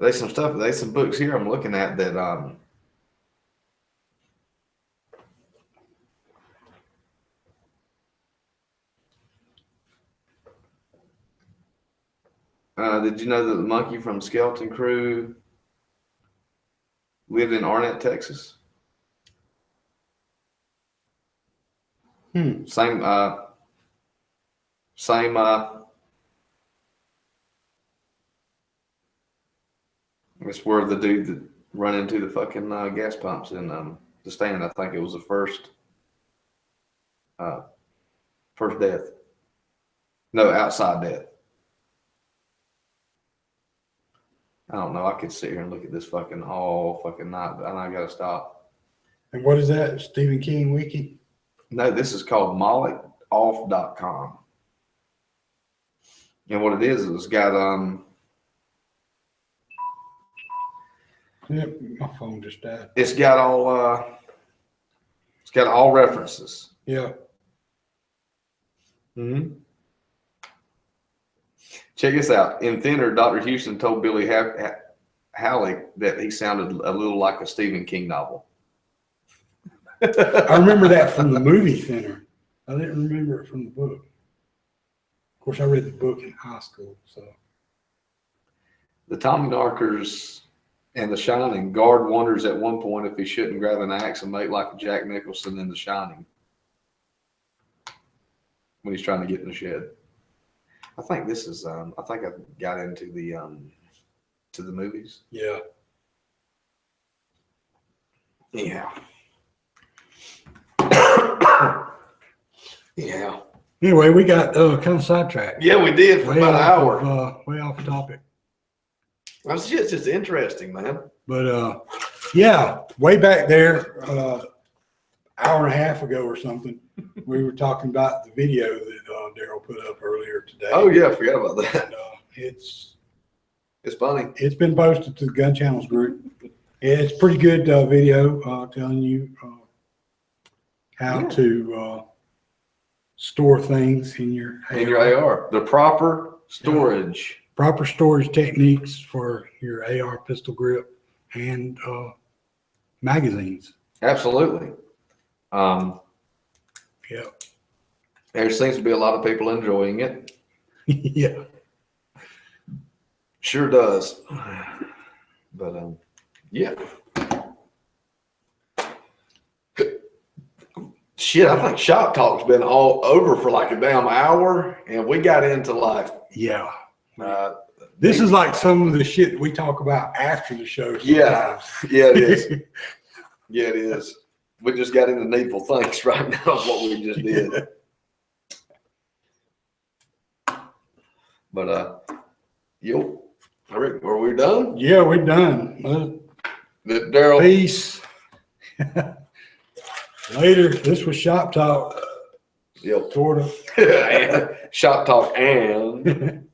There's some books here I'm looking at that Did you know that the monkey from Skeleton Crew lived in Arnett, Texas? Hmm. Same. It's where the dude that run into the fucking gas pumps in the stand. I think it was the first death. No, outside death. I don't know. I could sit here and look at this fucking all fucking night, but I gotta stop. And what is that? Stephen King wiki? No, this is called MolotOff.com. And what it is, it's got Yep, my phone just died. it's got all references. Yeah. Mm-hmm. Check this out. In Thinner, Dr. Houston told Billy Halleck that he sounded a little like a Stephen King novel. I remember that from the movie Thinner. I didn't remember it from the book. Of course, I read the book in high school, so. The Tommyknockers and The Shining, Guard wonders at one point if he shouldn't grab an axe and make like Jack Nicholson in The Shining when he's trying to get in the shed. I think this is I think I got into the to the movies. Yeah. Yeah. Yeah. Anyway, we got kind of sidetracked. Yeah, we did for about an hour. Way off topic. That's just interesting, man. But Yeah, way back there, hour and a half ago or something, we were talking about the video that Daryl put up earlier today. Oh yeah, I forgot about that. And, it's funny. It's been posted to the Gun Channels group. It's pretty good video telling you how to store things in your AR. The proper storage. Proper storage techniques for your AR pistol grip and magazines. Absolutely. Yeah. There seems to be a lot of people enjoying it. Yeah. Sure does. But yeah. Shit, I think Shop Talk's been all over for like a damn hour, and we got into like Yeah. This is like some of the shit we talk about after the show. Yeah. sometimes. Yeah, it is. Yeah, it is. We just got into needful things right now of what we just did. But yo, I reckon, are we done? Yeah, we're done. Daryl. Peace. Later. This was Shop Talk, Yep. sort of. Shop Talk and